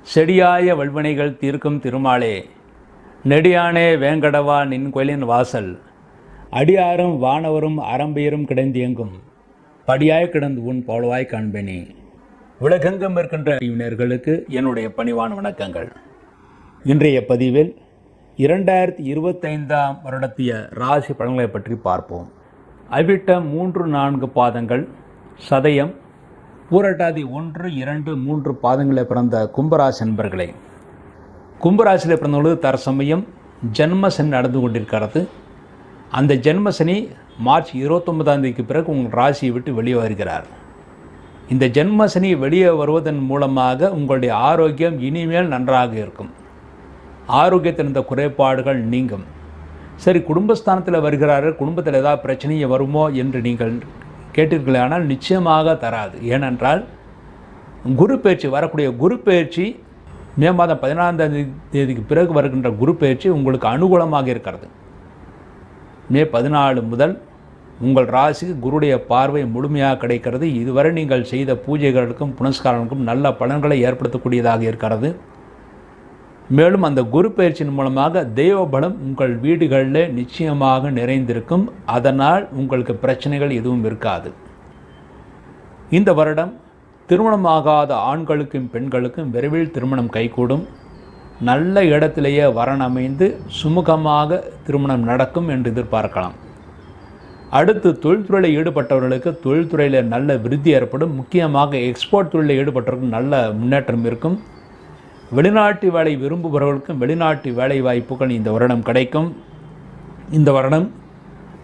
செடியாய வல்வினைகள் தீர்க்கும் திருமாலே, நெடியானே வேங்கடவா நின் கோயிலின் வாசல், அடியாரும் வானவரும் அறம்பெயரும் கிடந்தியங்கும் படியாய் கிடந்து உன் போலவாய் காண்பேனே. உலகெங்கும் இருக்கின்ற நேயர்களுக்கு என்னுடைய பணிவான வணக்கங்கள். இன்றைய பதிவில் 2025 வருடத்திய ராசி பலன்களை பற்றி பார்ப்போம். அவிட்ட 3-4 பாதங்கள், சதயம், பூரட்டாதி 1, 2, 3 பாதங்களில் பிறந்த கும்பராசி நண்பர்களே, கும்பராசியில் பிறந்தவங்களுக்கு தற்சமயம் ஜென்மசனி நடந்து கொண்டிருக்கிறது. அந்த ஜென்மசனி மார்ச் 29 பிறகு உங்கள் ராசியை விட்டு வெளியே வருகிறார். இந்த ஜென்மசனி வெளியே வருவதன் மூலமாக உங்களுடைய ஆரோக்கியம் இனிமேல் நன்றாக இருக்கும். ஆரோக்கியத்தில் இருந்த குறைபாடுகள் நீங்கும். சரி, குடும்பஸ்தானத்தில் வருகிறாரு, குடும்பத்தில் ஏதாவது பிரச்சனையை வருமோ என்று நீங்கள் கேட்டீர்களானால் நிச்சயமாக தராது. ஏனென்றால் குரு பயிற்சி, வரக்கூடிய குரு பயிற்சி மே மாதம் 14 பிறகு வருகின்ற குரு பயிற்சி உங்களுக்கு அனுகூலமாக இருக்கிறது. மே 14 முதல் உங்கள் ராசிக்கு குருடைய பார்வை முழுமையாக கிடைக்கிறது. இதுவரை நீங்கள் செய்த பூஜைகளுக்கும் புனஸ்காரங்களுக்கும் நல்ல பலன்களை ஏற்படுத்தக்கூடியதாக இருக்கிறது. மேலும் அந்த குரு பயிற்சியின் மூலமாக தெய்வ பலம் உங்கள் வீடுகளில் நிச்சயமாக நிறைந்திருக்கும். அதனால் உங்களுக்கு பிரச்சனைகள் எதுவும் இருக்காது. இந்த வருடம் திருமணமாகாத ஆண்களுக்கும் பெண்களுக்கும் விரைவில் திருமணம் கைகூடும். நல்ல இடத்திலேயே வரன் அமைந்து சுமூகமாக திருமணம் நடக்கும் என்று எதிர்பார்க்கலாம். அடுத்து தொழில்துறையில் ஈடுபட்டவர்களுக்கு தொழில்துறையில் நல்ல விருத்தி ஏற்படும். முக்கியமாக எக்ஸ்போர்ட் தொழிலில் ஈடுபட்டவர்களுக்கு நல்ல முன்னேற்றம் இருக்கும். வெளிநாட்டு வேலை விரும்புபவர்களுக்கும் வெளிநாட்டு வேலை வாய்ப்புகள் இந்த வருடம் கிடைக்கும். இந்த வருடம்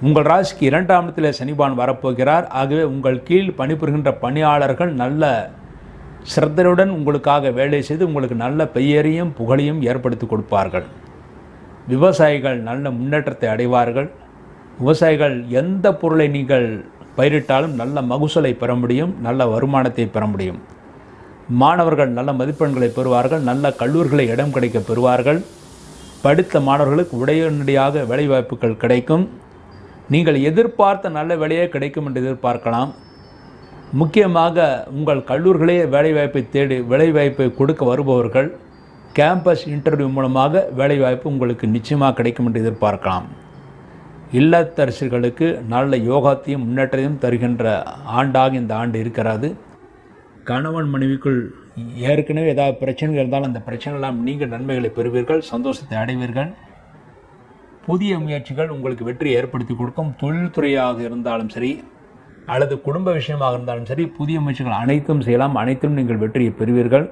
உங்கள் ராசிக்கு 2ஆம் இடத்தில் சனிபான் வரப்போகிறார். ஆகவே உங்கள் கீழ் பணிபுரிகின்ற பணியாளர்கள் நல்ல சிரத்தையுடன் உங்களுக்காக வேலை செய்து உங்களுக்கு நல்ல பெயரையும் புகழையும் ஏற்படுத்தி கொடுப்பார்கள். விவசாயிகள் நல்ல முன்னேற்றத்தை அடைவார்கள். விவசாயிகள் எந்த பொருளை நீங்கள் பயிரிட்டாலும் நல்ல மகசூலை பெற முடியும், நல்ல வருமானத்தை பெற முடியும். மாணவர்கள் நல்ல மதிப்பெண்களை பெறுவார்கள். நல்ல கல்லூரிகளை இடம் கிடைக்க பெறுவார்கள். படித்த மாணவர்களுக்கு உடனடியாக வேலைவாய்ப்புகள் கிடைக்கும். நீங்கள் எதிர்பார்த்த நல்ல வேலையே கிடைக்கும் என்று எதிர்பார்க்கலாம். முக்கியமாக உங்கள் கல்லூரிகளே வேலைவாய்ப்பை தேடி வேலைவாய்ப்பை கொடுக்க வருபவர்கள் கேம்பஸ் இன்டர்வியூ மூலமாக வேலைவாய்ப்பு உங்களுக்கு நிச்சயமாக கிடைக்கும் என்று எதிர்பார்க்கலாம். இல்லத்தரசிகளுக்கு நல்ல யோகத்தையும் முன்னேற்றத்தையும் தருகின்ற ஆண்டாக இந்த ஆண்டு இருக்கிறது. கணவன் மனைவிக்குள் ஏற்கனவே ஏதாவது பிரச்சனைகள் இருந்தாலும் அந்த பிரச்சனைலாம் நீங்கள் நன்மைகளை பெறுவீர்கள், சந்தோஷத்தை அடைவீர்கள். புதிய முயற்சிகள் உங்களுக்கு வெற்றி ஏற்படுத்தி கொடுக்கும். தொழில்துறையாக இருந்தாலும் சரி அல்லது குடும்ப விஷயமாக இருந்தாலும் சரி, புதிய முயற்சிகள் அனைத்தும் செய்யலாம். அனைத்தும் நீங்கள் வெற்றியை பெறுவீர்கள்.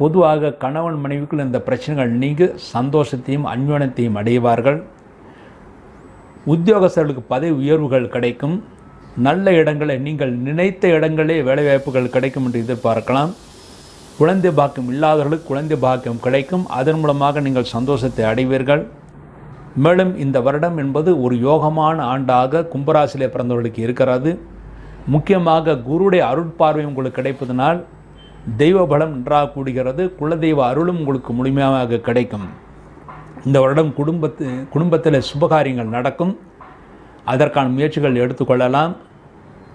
பொதுவாக கணவன் மனைவிக்குள் இந்த பிரச்சனைகள் நீங்க சந்தோஷத்தையும் அன்யோன்யத்தையும் அடைவார்கள். உத்தியோகஸ்தர்களுக்கு பதவி உயர்வுகள் கிடைக்கும். நல்ல இடங்களை நீங்கள் நினைத்த இடங்களே வேலைவாய்ப்புகள் கிடைக்கும் என்று எதிர்பார்க்கலாம். குழந்தை பாக்கியம் இல்லாதவர்களுக்கு குழந்தை பாக்கியம் கிடைக்கும். அதன் மூலமாக நீங்கள் சந்தோஷத்தை அடைவீர்கள். மேலும் இந்த வருடம் என்பது ஒரு யோகமான ஆண்டாக கும்பராசியிலே பிறந்தவர்களுக்கு இருக்கிறது. முக்கியமாக குருடைய அருட்பார்வை உங்களுக்கு கிடைப்பதனால் தெய்வ பலம் நன்றாக கூடுகிறது. குலதெய்வ அருளும் உங்களுக்கு முழுமையாக கிடைக்கும். இந்த வருடம் குடும்பத்தில் சுபகாரியங்கள் நடக்கும். அதற்கான முயற்சிகள் எடுத்துக்கொள்ளலாம்.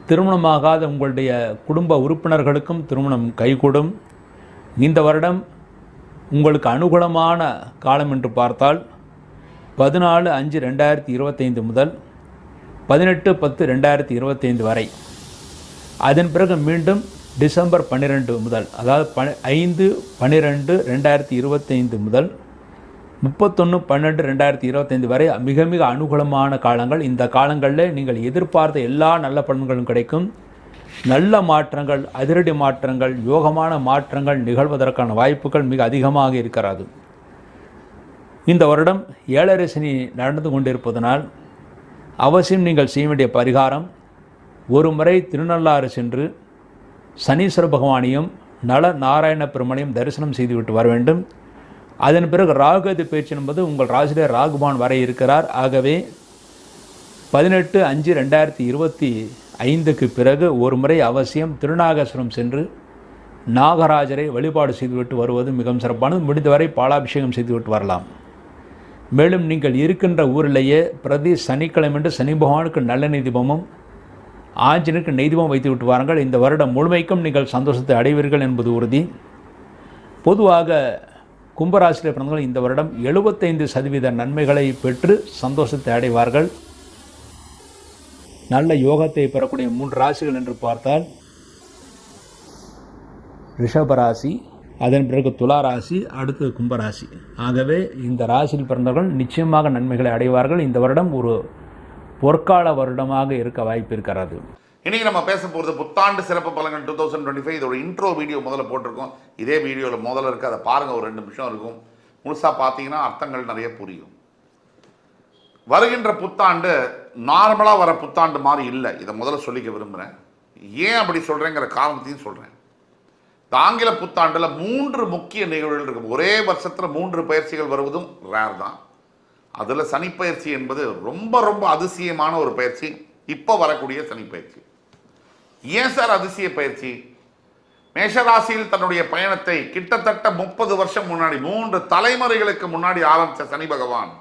திருமணமாகாத உங்களுடைய குடும்ப உறுப்பினர்களுக்கும் திருமணம் கைகூடும். இந்த வருடம் உங்களுக்கு அனுகூலமான காலம் என்று பார்த்தால் 14/5/2025 முதல் 18/10/2025 வரை. அதன் பிறகு மீண்டும் டிசம்பர் 12 முதல், அதாவது 5/12/2025 முதல் 31/12/2025 வரை மிக மிக அனுகூலமான காலங்கள். இந்த காலங்களில் நீங்கள் எதிர்பார்த்த எல்லா நல்ல பலன்களும் கிடைக்கும். நல்ல மாற்றங்கள், அதிரடி மாற்றங்கள், யோகமான மாற்றங்கள் நிகழ்வதற்கான வாய்ப்புகள் மிக அதிகமாக இருக்கிறது. இந்த வருடம் 7.5 சனி நடந்து கொண்டிருப்பதனால் அவசியம் நீங்கள் செய்ய வேண்டிய பரிகாரம், ஒரு முறை திருநள்ளாறு சென்று சனீஸ்வர பகவானையும் நல நாராயண பெருமனையும் தரிசனம் செய்துவிட்டு வர வேண்டும். அதன் பிறகு ராகுகேது பயிற்சி என்பது உங்கள் ராசியிலே ராகுபான் வர இருக்கிறார். ஆகவே 18/5/2025 பிறகு ஒரு முறை அவசியம் திருநாகேஸ்வரம் சென்று நாகராஜரை வழிபாடு செய்துவிட்டு வருவது மிகவும் சிறப்பானது. முடிந்தவரை பாலாபிஷேகம் செய்துவிட்டு வரலாம். மேலும் நீங்கள் இருக்கின்ற ஊரிலேயே பிரதி சனிக்கிழமை சனி பகவானுக்கு நல்லெண்ணெய் தீபமும் ஆஞ்சநேயருக்கு நெய் தீபம் வைத்து விட்டு வாருங்கள். இந்த வருடம் முழுமைக்கும் நீங்கள் சந்தோஷத்தை அடைவீர்கள் என்பது உறுதி. பொதுவாக கும்பராசியில் பிறந்தவர்கள் இந்த வருடம் 75% நன்மைகளை பெற்று சந்தோஷத்தை அடைவார்கள். நல்ல யோகத்தை பெறக்கூடிய 3 ராசிகள் என்று பார்த்தால் ரிஷபராசி, அதன் பிறகு துலா ராசி, அடுத்து கும்பராசி. ஆகவே இந்த ராசியில் பிறந்தவர்கள் நிச்சயமாக நன்மைகளை அடைவார்கள். இந்த வருடம் ஒரு பொற்கால வருடமாக இருக்க வாய்ப்பு இருக்கிறது. இன்னைக்கு நம்ம பேச போகிறது புத்தாண்டு சிறப்பு பலன்கள் 2025. இதோட இன்ட்ரோ வீடியோ முதல்ல போட்டிருக்கோம். இதே வீடியோவில் முதல்ல இருக்குது, அதை பாருங்கள். ஒரு 2 நிமிஷம் இருக்கும். முழுசாக பார்த்தீங்கன்னா அர்த்தங்கள் நிறைய புரியும். வருகின்ற புத்தாண்டு நார்மலாக வர புத்தாண்டு மாதிரி இல்லை. இதை முதல்ல சொல்லிக்க விரும்புகிறேன். ஏன் அப்படி சொல்கிறேங்கிற காரணத்தையும் சொல்கிறேன். இந்த ஆங்கில புத்தாண்டில் 3 முக்கிய நிகழ்வுகள் இருக்கும். ஒரே வருஷத்தில் 3 பயிற்சிகள் வருவதும் ரேர் தான். அதில் சனிப்பயிற்சி என்பது ரொம்ப ரொம்ப அதிசயமான ஒரு பயிற்சி. இப்போ வரக்கூடிய சனிப்பயிற்சி. ஏன் சார் அதிசய பயிற்சி? மேஷராசியில் தன்னுடைய பயணத்தை கிட்டத்தட்ட 30 வருஷம் முன்னாடி, 3 தலைமுறைகளுக்கு முன்னாடி ஆரம்பித்த சனி பகவான்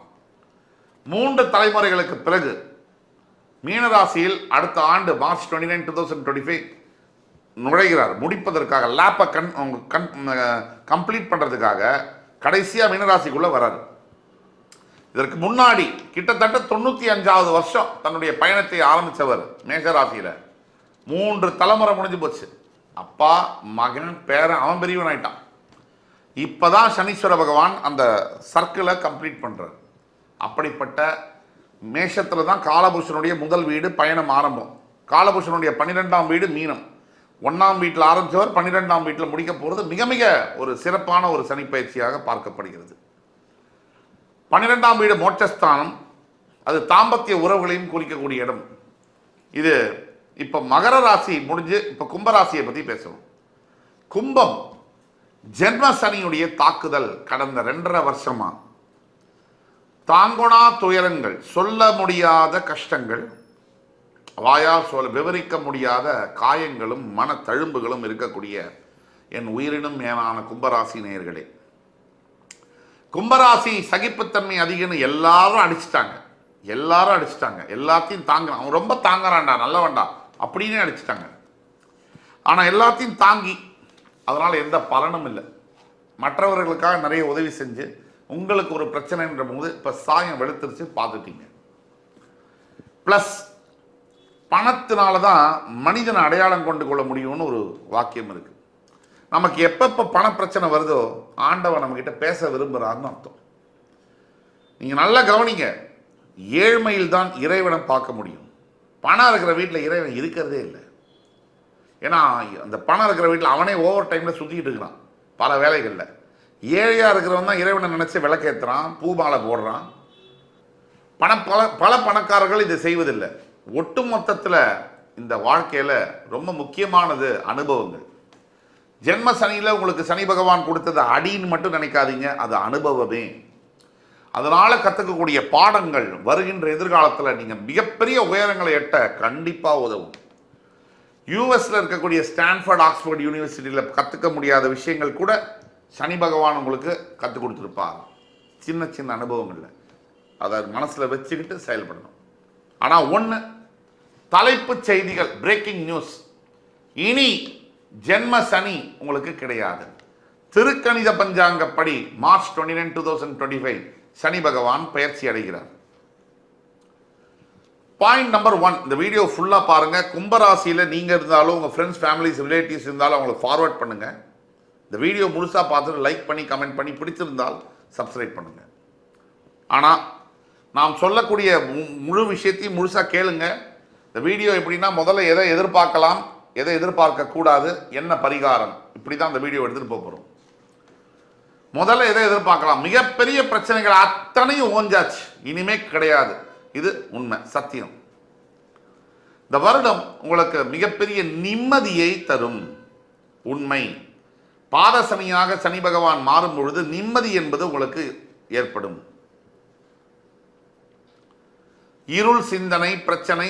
3 தலைமுறைகளுக்கு பிறகு மீனராசியில் அடுத்த ஆண்டு மார்ச் 29, 2025 நுழைகிறார். முடிப்பதற்காக லேப்பை கம்ப்ளீட் பண்ணுறதுக்காக கடைசியாக மீனராசிக்குள்ளே வராரு. இதற்கு முன்னாடி கிட்டத்தட்ட 95வது வருஷம் தன்னுடைய பயணத்தை ஆரம்பித்தவர் மேஷராசியில் 3 தலைமுறை முடிஞ்சு போச்சு. அப்பா, மகன், பேரன், அவன் பெரியவன் ஆயிட்டான். இப்போதான் சனீஸ்வர பகவான் அந்த சர்க்கிளை கம்ப்ளீட் பண்ணுறார். அப்படிப்பட்ட மேஷத்தில் தான் காலபுருஷனுடைய முதல் வீடு பயணம் ஆரம்பம். காலபுருஷனுடைய 12ஆம் வீடு மீனம். 1ஆம் வீட்டில் ஆரம்பித்தவர் 12ஆம் வீட்டில் முடிக்க போகிறது மிக மிக ஒரு சிறப்பான ஒரு சனிப்பயிற்சியாக பார்க்கப்படுகிறது. 12ஆம் வீடு மோட்சஸ்தானம். அது தாம்பத்திய உறவுகளையும் குறிக்கக்கூடிய இடம். இது இப்போ மகர ராசி முடிஞ்சு இப்போ கும்பராசியை பற்றி பேசணும். கும்பம் ஜென்ம சனியுடைய தாக்குதல் கடந்த 2.5 வருஷமா தாங்கொணா துயரங்கள், சொல்ல முடியாத கஷ்டங்கள், வாயால் சொல்ல விவரிக்க முடியாத காயங்களும் மன தழும்புகளும் இருக்கக்கூடிய என் உயிரினும் மேலான கும்பராசி நேயர்களே, கும்பராசி சகிப்புத்தன்மை அதிகம்னு எல்லாரும் அடிச்சிட்டாங்க. எல்லாத்தையும் தாங்குறான். அவன் ரொம்ப தாங்குறான்டா, நல்லவன்டா அப்படின்னு அடிச்சிட்டாங்க. ஆனால் எல்லாத்தையும் தாங்கி அதனால் எந்த பலனும் இல்லை. மற்றவர்களுக்காக நிறைய உதவி செஞ்சு உங்களுக்கு ஒரு பிரச்சனைன்ற போது இப்போ சாயம் வெளுத்துருச்சு, பார்த்துட்டீங்க. ப்ளஸ் பணத்தினால தான் மனிதனை அடையாளம் கொண்டு கொள்ள முடியும்னு ஒரு வாக்கியம் இருக்குது. நமக்கு எப்பப்போ பண பிரச்சனை வருதோ ஆண்டவன் நம்மக்கிட்ட பேச விரும்புகிறாருன்னு அர்த்தம். நீங்கள் நல்லா கவனிங்க. ஏழ்மையில் தான் இறைவனை பார்க்க முடியும். பணம் இருக்கிற வீட்டில் இறைவன் இருக்கிறதே இல்லை. ஏன்னா அந்த பணம் இருக்கிற வீட்டில் அவனே ஓவர் டைமில் சுற்றிக்கிட்டு இருக்கிறான் பல வேலைகளில். ஏழையாக இருக்கிறவன் தான் இறைவனை நினச்சி விளக்கேற்றுறான், பூமாலை போடுறான். பல பணக்காரர்கள் இதை செய்வதில்லை. ஒட்டு மொத்தத்தில் இந்த வாழ்க்கையில் ரொம்ப முக்கியமானது அனுபவங்கள். ஜென்ம சனியில் உங்களுக்கு சனி பகவான் கொடுத்தது அடின்னு மட்டும் நினைக்காதீங்க, அது அனுபவமே. அதனால் கற்றுக்கக்கூடிய பாடங்கள் வருகின்ற எதிர்காலத்தில் நீங்கள் மிகப்பெரிய உயரங்களை எட்ட கண்டிப்பாக உதவும். யூஎஸில் இருக்கக்கூடிய ஸ்டான்ஃபோர்ட், ஆக்ஸ்போர்ட் யூனிவர்சிட்டியில் கற்றுக்க முடியாத விஷயங்கள் கூட சனி பகவான் உங்களுக்கு கற்றுக் கொடுத்துருப்பார். சின்ன சின்ன அனுபவங்களில் அதை மனசில் வச்சுக்கிட்டு செயல்படணும். ஆனால் ஒன்று, தலைப்புச் செய்திகள், பிரேக்கிங் நியூஸ், இனி ஜென்ம சனி உங்களுக்கு கிடையாது. திருக்கணித பஞ்சாங்கப்படி மார்ச் 29, 2025 சனி பகவான் பயிற்சி அடைகிறார். பாயிண்ட் நம்பர் 1, இந்த வீடியோ ஃபுல்லாக பாருங்கள். கும்பராசியில் நீங்கள் இருந்தாலும் உங்கள் ஃப்ரெண்ட்ஸ், ஃபேமிலிஸ், ரிலேட்டிவ்ஸ் இருந்தாலும் அவங்களுக்கு ஃபார்வர்ட் பண்ணுங்கள். இந்த வீடியோ முழுசாக பார்த்துட்டு லைக் பண்ணி கமெண்ட் பண்ணி பிடிச்சிருந்தால் சப்ஸ்கிரைப் பண்ணுங்கள். ஆனால் நாம் சொல்லக்கூடிய முழு விஷயத்தையும் முழுசாக கேளுங்க. இந்த வீடியோ எப்படின்னா, முதல்ல எதை எதிர்பார்க்கலாம், எதை எதிர்பார்க்கக்கூடாது, என்ன பரிகாரம், இப்படி தான் இந்த வீடியோ எடுத்துகிட்டு போகிறோம். முதல்ல எதை எதிர்பார்க்கலாம்? மிகப்பெரிய பிரச்சனைகள் அத்தனையும் ஓஞ்சாச்சு, இனிமே கிடையாது. இது உண்மை, சத்தியம். இந்த வருடம் உங்களுக்கு மிகப்பெரிய நிம்மதியை தரும். உண்மை. பாதசனியாக சனி பகவான் மாறும் பொழுது நிம்மதி என்பது உங்களுக்கு ஏற்படும். இருள் சிந்தனை, பிரச்சனை,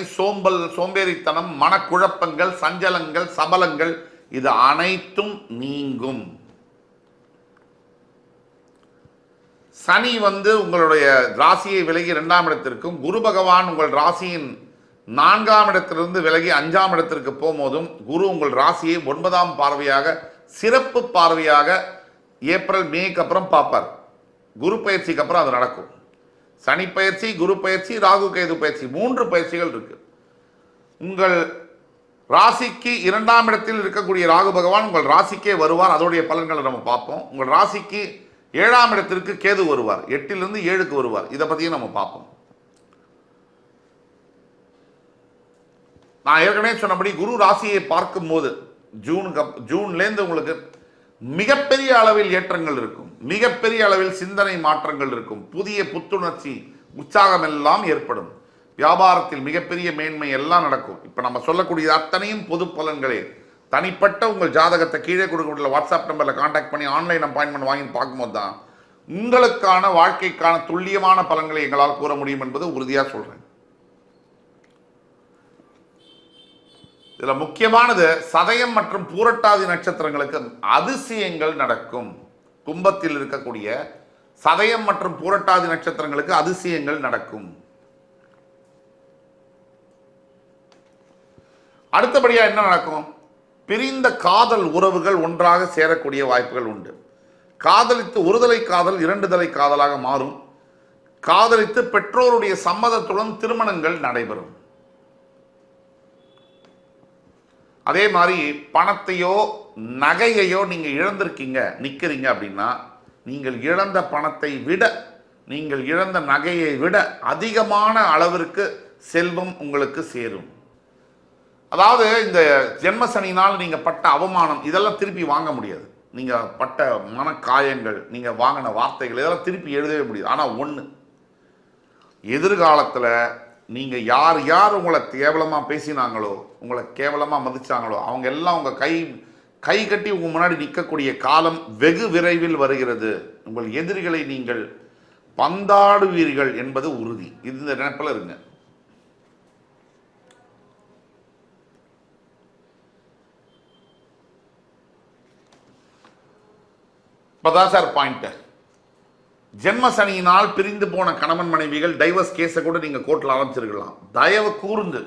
சோம்பேறித்தனம், மனக்குழப்பங்கள், சஞ்சலங்கள், சபலங்கள், இது அனைத்தும் நீங்கும். சனி உங்களுடைய ராசியை விலகி 2ஆம் இடத்திற்கும், குரு பகவான் உங்கள் ராசியின் 4ஆம் இடத்திலிருந்து விலகி 5ஆம் இடத்திற்கு போகும்போதும், குரு உங்கள் ராசியை 9ஆம் பார்வையாக, சிறப்பு பார்வையாக ஏப்ரல் மேக்கு அப்புறம் பார்ப்பார். குரு பயிற்சிக்கு அப்புறம் அது நடக்கும். சனி பயிற்சி, குரு பயிற்சி, ராகு கேது பயிற்சி, 3 பயிற்சிகள் இருக்கு. உங்கள் ராசிக்கு 2ஆம் இடத்தில் இருக்கக்கூடிய ராகு பகவான் உங்கள் ராசிக்கே வருவார். அதோடைய பலன்களை நம்ம பார்ப்போம். உங்கள் ராசிக்கு 7ஆம் இடத்திற்கு கேது வருவார். 8லிருந்து 7க்கு வருவார். இதை பற்றியும் நம்ம பார்ப்போம். நான் ஏற்கனவே சொன்னபடி குரு ராசியை பார்க்கும் போது ஜூன்லேருந்து உங்களுக்கு மிகப்பெரிய அளவில் ஏற்றங்கள் இருக்கும். மிகப்பெரிய அளவில் சிந்தனை மாற்றங்கள் இருக்கும். புதிய புத்துணர்ச்சி, உற்சாகம் எல்லாம் ஏற்படும். வியாபாரத்தில் மிகப்பெரிய மேன்மை எல்லாம் நடக்கும். இப்போ நம்ம சொல்லக்கூடிய அத்தனையும் பொது பலன்களே. தனிப்பட்ட உங்கள் ஜாதகத்தை கீழே கொடுக்கக்கூடிய வாட்ஸ்அப் நம்பரில் கான்டாக்ட் பண்ணி ஆன்லைன் அப்பாயின்மெண்ட் வாங்கி பார்க்கும்போது தான் உங்களுக்கான வாழ்க்கைக்கான துல்லியமான பலன்களை எங்களால் கூற முடியும் என்பது உறுதியாக சொல்கிறேன். இதில் முக்கியமானது சதயம் மற்றும் பூரட்டாதி நட்சத்திரங்களுக்கு அதிசயங்கள் நடக்கும். கும்பத்தில் இருக்கக்கூடிய சதயம் மற்றும் பூரட்டாதி நட்சத்திரங்களுக்கு அதிசயங்கள் நடக்கும். அடுத்தபடியா என்ன நடக்கும்? பிரிந்த காதல் உறவுகள் ஒன்றாக சேரக்கூடிய வாய்ப்புகள் உண்டு. காதலித்து ஒருதலை காதல் 2 தலை காதலாக மாறும். காதலித்து பெற்றோருடைய சம்மதத்துடன் திருமணங்கள் நடைபெறும். அதே மாதிரி பணத்தையோ நகையையோ நீங்கள் இழந்திருக்கீங்க, நிற்கிறீங்க அப்படின்னா நீங்கள் இழந்த பணத்தை விட, நீங்கள் இழந்த நகையை விட அதிகமான அளவிற்கு செல்வம் உங்களுக்கு சேரும். அதாவது இந்த ஜென்மசனினால் நீங்கள் பட்ட அவமானம் இதெல்லாம் திருப்பி வாங்க முடியாது. நீங்கள் பட்ட மனக்காயங்கள், நீங்கள் வாங்கின வார்த்தைகள் இதெல்லாம் திருப்பி எழுதவே முடியாது. ஆனால் ஒன்று, எதிர்காலத்தில் நீங்கள் யார் யார் உங்களை கேவலமாக பேசினாங்களோ, உங்களை கேவலமாக மதித்தாங்களோ, அவங்க எல்லாம் உங்கள் கை கட்டி உங்கள் முன்னாடி நிற்கக்கூடிய காலம் வெகு விரைவில் வருகிறது. உங்கள் எதிரிகளை நீங்கள் பந்தாடுவீர்கள் என்பது உறுதி. இந்த நினைப்பில் இருங்க. இப்போதான் சார் பாயிண்ட். ஜென்ம சனியினால் பிரிந்து போன கணவன் மனைவிகள் டைவர்ஸ் கேஸை கூட நீங்கள் கோர்ட்டில் ஆரம்பிச்சிருக்கலாம். தயவு கூர்ந்து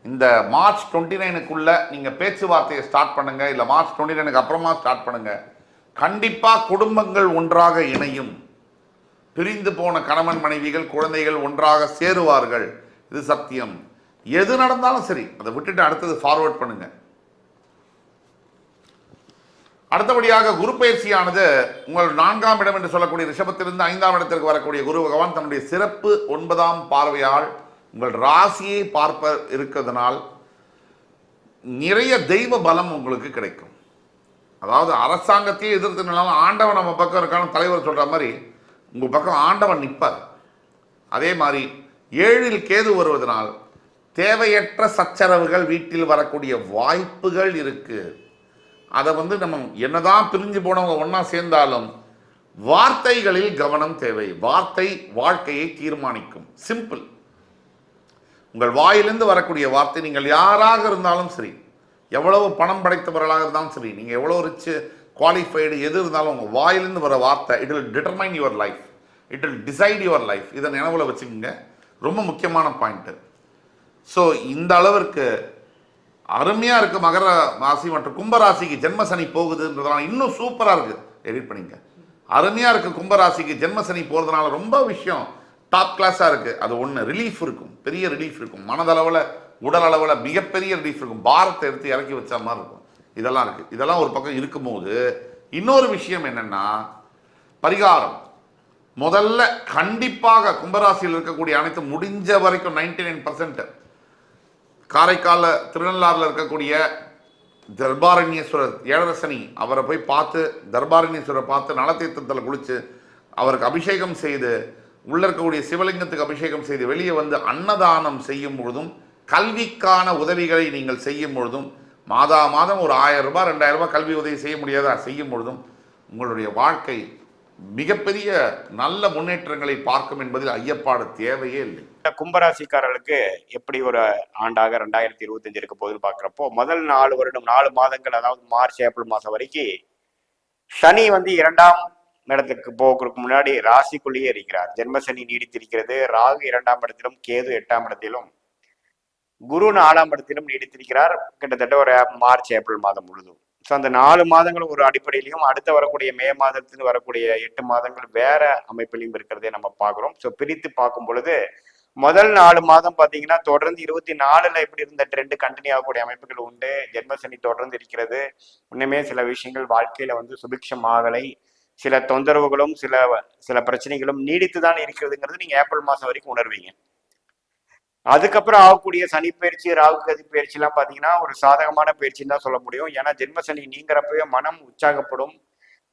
இந்த மார்ச் 29க்குள்ள நீங்கள் பேச்சுவார்த்தையை ஸ்டார்ட் பண்ணுங்க. இல்லை மார்ச் 29க்கு அப்புறமா ஸ்டார்ட் பண்ணுங்க. கண்டிப்பாக குடும்பங்கள் ஒன்றாக இணையும். பிரிந்து போன கணவன் மனைவிகள் குழந்தைகள் ஒன்றாக சேருவார்கள். இது சத்தியம். எது நடந்தாலும் சரி அதை விட்டுட்டு அடுத்தது ஃபார்வர்ட் பண்ணுங்க. அடுத்தபடியாக குரு பயிற்சியானது உங்கள் 4ஆம் இடம் என்று சொல்லக்கூடிய ரிஷபத்திலிருந்து 5ஆம் இடத்திற்கு வரக்கூடிய குரு பகவான் தன்னுடைய சிறப்பு 9ஆம் பார்வையால் உங்கள் ராசியை பார்ப்ப இருக்கிறதுனால் நிறைய தெய்வ பலம் உங்களுக்கு கிடைக்கும். அதாவது அரசாங்கத்தையே எதிர்த்து நின்னாலும் ஆண்டவன் நம்ம பக்கம் இருக்கான தலைவர் சொல்ற மாதிரி உங்கள் பக்கம் ஆண்டவன் நிற்பார். அதே மாதிரி 7இல் கேது வருவதனால் தேவையற்ற சச்சரவுகள் வீட்டில் வரக்கூடிய வாய்ப்புகள் இருக்கு. அதை நம்ம என்னதான் பிரிஞ்சு போனவங்க ஒன்றா சேர்ந்தாலும் வார்த்தைகளில் கவனம் தேவை. வார்த்தை வாழ்க்கையை தீர்மானிக்கும். சிம்பிள். உங்கள் வாயிலிருந்து வரக்கூடிய வார்த்தை, நீங்கள் யாராக இருந்தாலும் சரி, எவ்வளவு பணம் படைத்தவர்களாக இருந்தாலும் சரி, நீங்கள் எவ்வளோ ரிச்சு குவாலிஃபைடு எது இருந்தாலும் உங்கள் வாயிலிருந்து வர வார்த்தை it will determine your life, it will decide your life. இதை நினைவில் வச்சுக்கோங்க. ரொம்ப முக்கியமான பாயிண்ட்டு. ஸோ இந்த அளவிற்கு அருமையாக இருக்குது. மகர ராசி மற்றும் கும்பராசிக்கு ஜென்மசனி போகுதுன்றதுனால இன்னும் சூப்பராக இருக்குது. எடிட் பண்ணிங்க. அருமையாக இருக்குது. கும்பராசிக்கு ஜென்மசனி போகிறதுனால ரொம்ப விஷயம் டாப் கிளாஸாக இருக்குது. அது ஒன்று ரிலீஃப் இருக்கும், பெரிய ரிலீஃப் இருக்கும். மனதளவில் உடல் அளவில் மிகப்பெரிய ரிலீஃப் இருக்கும். பாரத்தை எடுத்து இறக்கி வச்ச மாதிரி இருக்கும். இதெல்லாம் இருக்குது. இதெல்லாம் ஒரு பக்கம் இருக்கும்போது இன்னொரு விஷயம் என்னென்னா பரிகாரம். முதல்ல கண்டிப்பாக கும்பராசியில் இருக்கக்கூடிய அனைத்து முடிஞ்ச வரைக்கும் 99% காரைக்காலில் திருநள்ளாறில் இருக்கக்கூடிய தர்பாரண்யேஸ்வரர் 7.5 சனி அவரை போய் பார்த்து, தர்பாரண்யேஸ்வரரை பார்த்து நலத்தீர்த்தத்தில் குளித்து அவருக்கு அபிஷேகம் செய்து, உள்ள இருக்கக்கூடிய சிவலிங்கத்துக்கு அபிஷேகம் செய்து வெளியே வந்து அன்னதானம் செய்யும் பொழுதும், கல்விக்கான உதவிகளை நீங்கள் செய்யும் பொழுதும், மாதம் ஒரு 1000 ரூபாய் 2000 ரூபாய் கல்வி உதவி செய்ய முடியாதா செய்யும் பொழுதும் உங்களுடைய வாழ்க்கை மிகப்பெரிய நல்ல முன்னேற்றங்களை பார்க்கும் என்பதில் ஐயப்பாடு தேவையே இல்லை. கும்பராசிக்காரர்களுக்கு எப்படி ஒரு ஆண்டாக 2025 இருக்க போகுதுன்னு பார்க்குறப்போ, முதல் 4 வருடம் 4 மாதங்கள், அதாவது மார்ச் ஏப்ரல் மாதம் வரைக்கும் சனி 2ஆம் இடத்துக்கு போகிறதுக்கு முன்னாடி ராசிக்குள்ளேயே இருக்கிறார். ஜென்மசனி நீடித்திருக்கிறது. ராகு 2ஆம் இடத்திலும், கேது 8ஆம் இடத்திலும், குரு 4ஆம் இடத்திலும் நீடித்திருக்கிறார். கிட்டத்தட்ட ஒரு மார்ச் ஏப்ரல் மாதம் முழுதும். ஸோ அந்த 4 மாதங்கள் ஒரு அடிப்படையிலையும் அடுத்த வரக்கூடிய மே மாதத்துல வரக்கூடிய 8 மாதங்கள் வேற அமைப்பிலையும் இருக்கிறதே நம்ம பார்க்குறோம். ஸோ பிரித்து பார்க்கும் பொழுது முதல் 4 மாதம் பார்த்தீங்கன்னா தொடர்ந்து 24ல எப்படி இருந்த ட்ரெண்ட் கண்டினியூ ஆகக்கூடிய அமைப்புகள் உண்டு. ஜென்மசனி தொடர்ந்து இருக்கிறது. இன்னுமே சில விஷயங்கள் வாழ்க்கையில வந்து சுபிக்ஷம் ஆகலை. சில தொந்தரவுகளும் சில பிரச்சனைகளும் நீடித்து தான் இருக்கிறதுங்கிறது நீங்க ஏப்ரல் மாசம் வரைக்கும் உணர்வீங்க. அதுக்கப்புறம் ஆகக்கூடிய சனி பயிற்சி, ராகு கதி பயிற்சி எல்லாம் பாத்தீங்கன்னா ஒரு சாதகமான பயிற்சின்னு தான் சொல்ல முடியும். ஏன்னா ஜென்ம சனி நீங்கிறப்பவே மனம் உற்சாகப்படும்,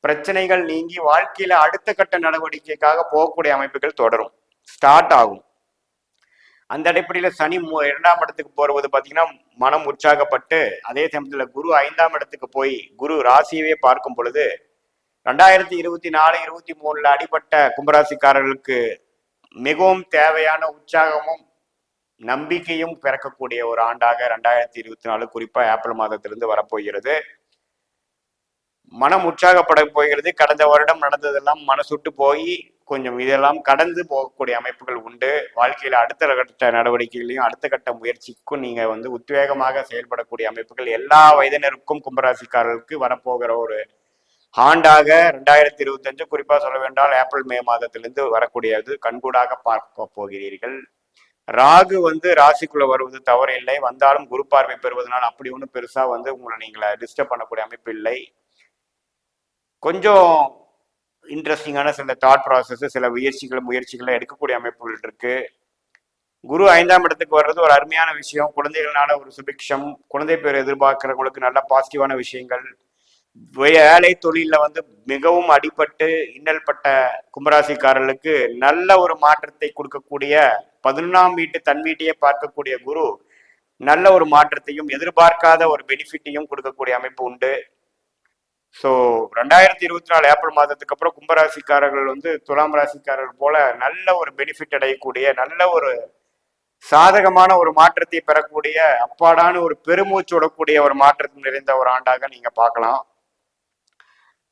பிரச்சனைகள் நீங்கி வாழ்க்கையில அடுத்த கட்ட நடவடிக்கைக்காக போகக்கூடிய அமைப்புகள் தொடரும், ஸ்டார்ட் ஆகும். அந்த அடிப்படையில சனி 2ஆம் இடத்துக்கு போறது பாத்தீங்கன்னா மனம் உற்சாகப்பட்டு, அதே சமயத்துல குரு 5ஆம் இடத்துக்கு போய் குரு ராசியவே பார்க்கும் பொழுது 2024, 23 அடிபட்ட கும்பராசிக்காரர்களுக்கு மிகவும் தேவையான உற்சாகமும் நம்பிக்கையும் பிறக்கக்கூடிய ஒரு ஆண்டாக 2024 குறிப்பா ஏப்ரல் மாதத்திலிருந்து வரப்போகிறது. மனம் உற்சாகப்பட போகிறது. கடந்த வருடம் நடந்ததெல்லாம் மனசுட்டு போய் கொஞ்சம் இதெல்லாம் கடந்து போகக்கூடிய அமைப்புகள் உண்டு. வாழ்க்கையில அடுத்த கட்ட நடவடிக்கைகளையும் அடுத்த கட்ட முயற்சிக்கும் நீங்க வந்து உத்வேகமாக செயல்படக்கூடிய அமைப்புகள் எல்லா வயதினருக்கும் கும்பராசிக்காரர்களுக்கு வரப்போகிற ஒரு ஆண்டாக 2025 குறிப்பா சொல்ல வேண்டால் ஏப்ரல் மே மாதத்திலிருந்து வரக்கூடியது கண்கூடாக பார்க்க போகிறீர்கள். ராகு வந்து ராசிக்குள்ள வருவது தவறு இல்லை, வந்தாலும் குரு பார்வை பெறுவதனால் அப்படி ஒன்றும் பெருசா வந்து உங்களை நீங்களை டிஸ்டர்ப் பண்ணக்கூடிய அமைப்பு இல்லை. கொஞ்சம் இன்ட்ரெஸ்டிங்கான சில தாட் ப்ராசஸ், சில முயற்சிகளை எடுக்கக்கூடிய அமைப்புகள் இருக்கு. குரு 5ஆம் இடத்துக்கு வர்றது ஒரு அருமையான விஷயம். குழந்தைகள்னால ஒரு சுபிக்ஷம், குழந்தை பேர் எதிர்பார்க்கிறவங்களுக்கு நல்ல பாசிட்டிவான விஷயங்கள். வேலை தொழில வந்து மிகவும் அடிபட்டு இன்னல் பட்ட கும்பராசிக்காரர்களுக்கு நல்ல ஒரு மாற்றத்தை கொடுக்கக்கூடிய 11ஆம் வீட்டு தன் வீட்டையே பார்க்கக்கூடிய குரு நல்ல ஒரு மாற்றத்தையும் எதிர்பார்க்காத ஒரு பெனிஃபிட்டையும் கொடுக்கக்கூடிய அமைப்பு உண்டு. ஸோ 2024 ஏப்ரல் மாதத்துக்கு அப்புறம் கும்பராசிக்காரர்கள் வந்து துலாம் ராசிக்காரர்கள் போல நல்ல ஒரு பெனிஃபிட் அடையக்கூடிய நல்ல ஒரு சாதகமான ஒரு மாற்றத்தை பெறக்கூடிய அப்பாடான ஒரு பெருமூச்சு விடக்கூடிய ஒரு மாற்றத்தை நிறைந்த ஒரு ஆண்டாக நீங்க பார்க்கலாம்.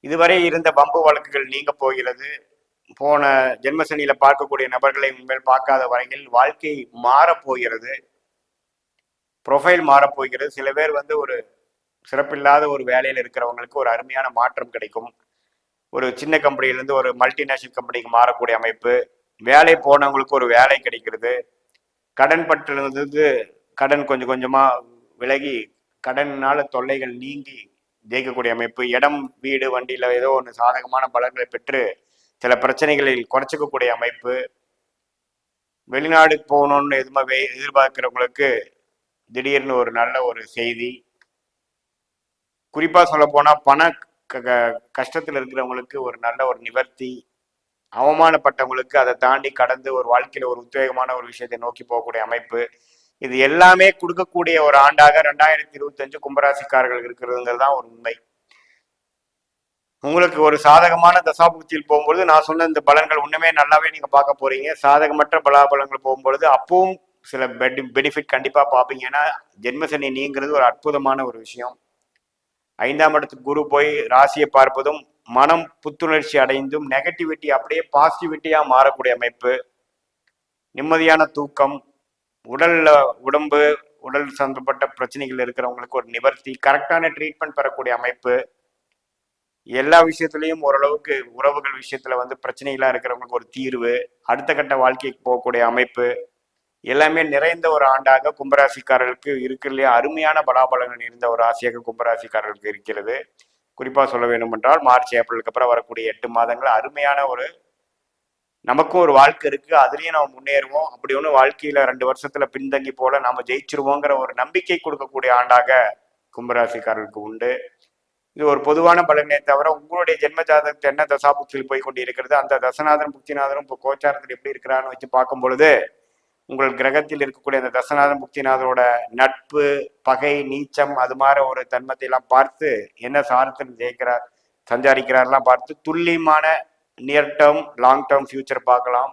இதுவரை இருந்த வம்பு வழக்குகள் நீங்க போகிறது. போன ஜென்மசனியில பார்க்கக்கூடிய நபர்களை உண்மையில் பார்க்காத வரையில் வாழ்க்கை மாறப்போகிறது, ப்ரொஃபைல் மாறப்போகிறது. சில பேர் வந்து ஒரு சிறப்பில்லாத ஒரு வேலையில் இருக்கிறவங்களுக்கு ஒரு அருமையான மாற்றம் கிடைக்கும். ஒரு சின்ன கம்பெனிலேருந்து ஒரு மல்டிநேஷனல் கம்பெனிக்கு மாறக்கூடிய அமைப்பு, வேலை போனவங்களுக்கு ஒரு வேலை கிடைக்கிறது, கடன் பற்றிலிருந்து கடன் கொஞ்சம் கொஞ்சமா விலகி கடனால தொல்லைகள் நீங்கி ஜெயிக்கக்கூடிய அமைப்பு, இடம் வீடு வண்டியில ஏதோ ஒன்று சாதகமான பலன்களை பெற்று சில பிரச்சனைகளில் குறைச்சிக்கக்கூடிய அமைப்பு, வெளிநாடு போகணும்னு எதுவுமே எதிர்பார்க்கிறவங்களுக்கு திடீர்னு ஒரு நல்ல ஒரு செய்தி. குறிப்பா சொல்ல போனா பண கஷ்டத்துல இருக்கிறவங்களுக்கு ஒரு நல்ல ஒரு நிவர்த்தி, அவமானப்பட்டவங்களுக்கு அதை தாண்டி கடந்து ஒரு வாழ்க்கையில ஒரு உத்வேகமான ஒரு விஷயத்தை நோக்கி போகக்கூடிய அமைப்பு, இது எல்லாமே கொடுக்கக்கூடிய ஒரு ஆண்டாக 2025 கும்பராசிக்காரர்கள் இருக்கிறதுங்கிறது தான் ஒரு உண்மை. உங்களுக்கு ஒரு சாதகமான தசாபுக்தியில் போகும்பொழுது நான் சொன்ன இந்த பலன்கள் ஒண்ணுமே நல்லாவே நீங்க பார்க்க போறீங்க. சாதகமற்ற பலாபலங்கள் போகும்பொழுது அப்பவும் சில பெனிஃபிட் கண்டிப்பா பார்ப்பீங்க. ஏன்னா ஜென்மசனி நீங்கிறது ஒரு அற்புதமான ஒரு விஷயம். 5ஆம் இடத்துக்கு குரு போய் ராசியை பார்ப்பதும் மனம் புத்துணர்ச்சி அடைந்தும் நெகட்டிவிட்டி அப்படியே பாசிட்டிவிட்டியா மாறக்கூடிய அமைப்பு, நிம்மதியான தூக்கம், உடல் சம்பந்தப்பட்ட பிரச்சனைகள் இருக்கிறவங்களுக்கு ஒரு நிவர்த்தி, கரெக்டான ட்ரீட்மெண்ட் பெறக்கூடிய அமைப்பு, எல்லா விஷயத்துலையும் ஓரளவுக்கு உறவுகள் விஷயத்துல வந்து பிரச்சனைகளா இருக்கிறவங்களுக்கு ஒரு தீர்வு, அடுத்த கட்ட வாழ்க்கைக்கு போகக்கூடிய அமைப்பு, எல்லாமே நிறைந்த ஒரு ஆண்டாக கும்பராசிக்காரர்களுக்கு இருக்கிறதுலே அருமையான பலாபலங்கள் நிறைந்த ஒரு ராசியாக கும்பராசிக்காரர்களுக்கு இருக்கிறது. குறிப்பா சொல்ல வேண்டும் என்றால் மார்ச் ஏப்ரலுக்கு அப்புறம் வரக்கூடிய 8 மாதங்கள் அருமையான ஒரு நமக்கும் ஒரு வாழ்க்கை இருக்கு, அதுலயும் நம்ம முன்னேறுவோம். அப்படி ஒன்று வாழ்க்கையில 2 வருஷத்துல பின்தங்கி போல நம்ம ஜெயிச்சிருவோங்கிற ஒரு நம்பிக்கை கொடுக்கக்கூடிய ஆண்டாக கும்பராசிக்காரர்களுக்கு உண்டு. இது ஒரு பொதுவான பலனே தவிர உங்களுடைய ஜென்ம ஜாதகத்தை என்ன தசாபுக்தியில் போய் கொண்டு இருக்கிறது, அந்த தசநாதன் புக்திநாதனும் இப்போ கோச்சாரத்தில் எப்படி இருக்கிறான்னு வச்சு பார்க்கும் பொழுது உங்கள் கிரகத்தில் இருக்கக்கூடிய அந்த தசநாதன் புக்திநாதனோட நட்பு, பகை, நீச்சம் அது மாதிரி ஒரு தன்மத்தை எல்லாம் பார்த்து என்ன சாரத்தில் சஞ்சாரிக்கிறார்லாம் பார்த்து துல்லியமான near term long term future பார்க்கலாம்.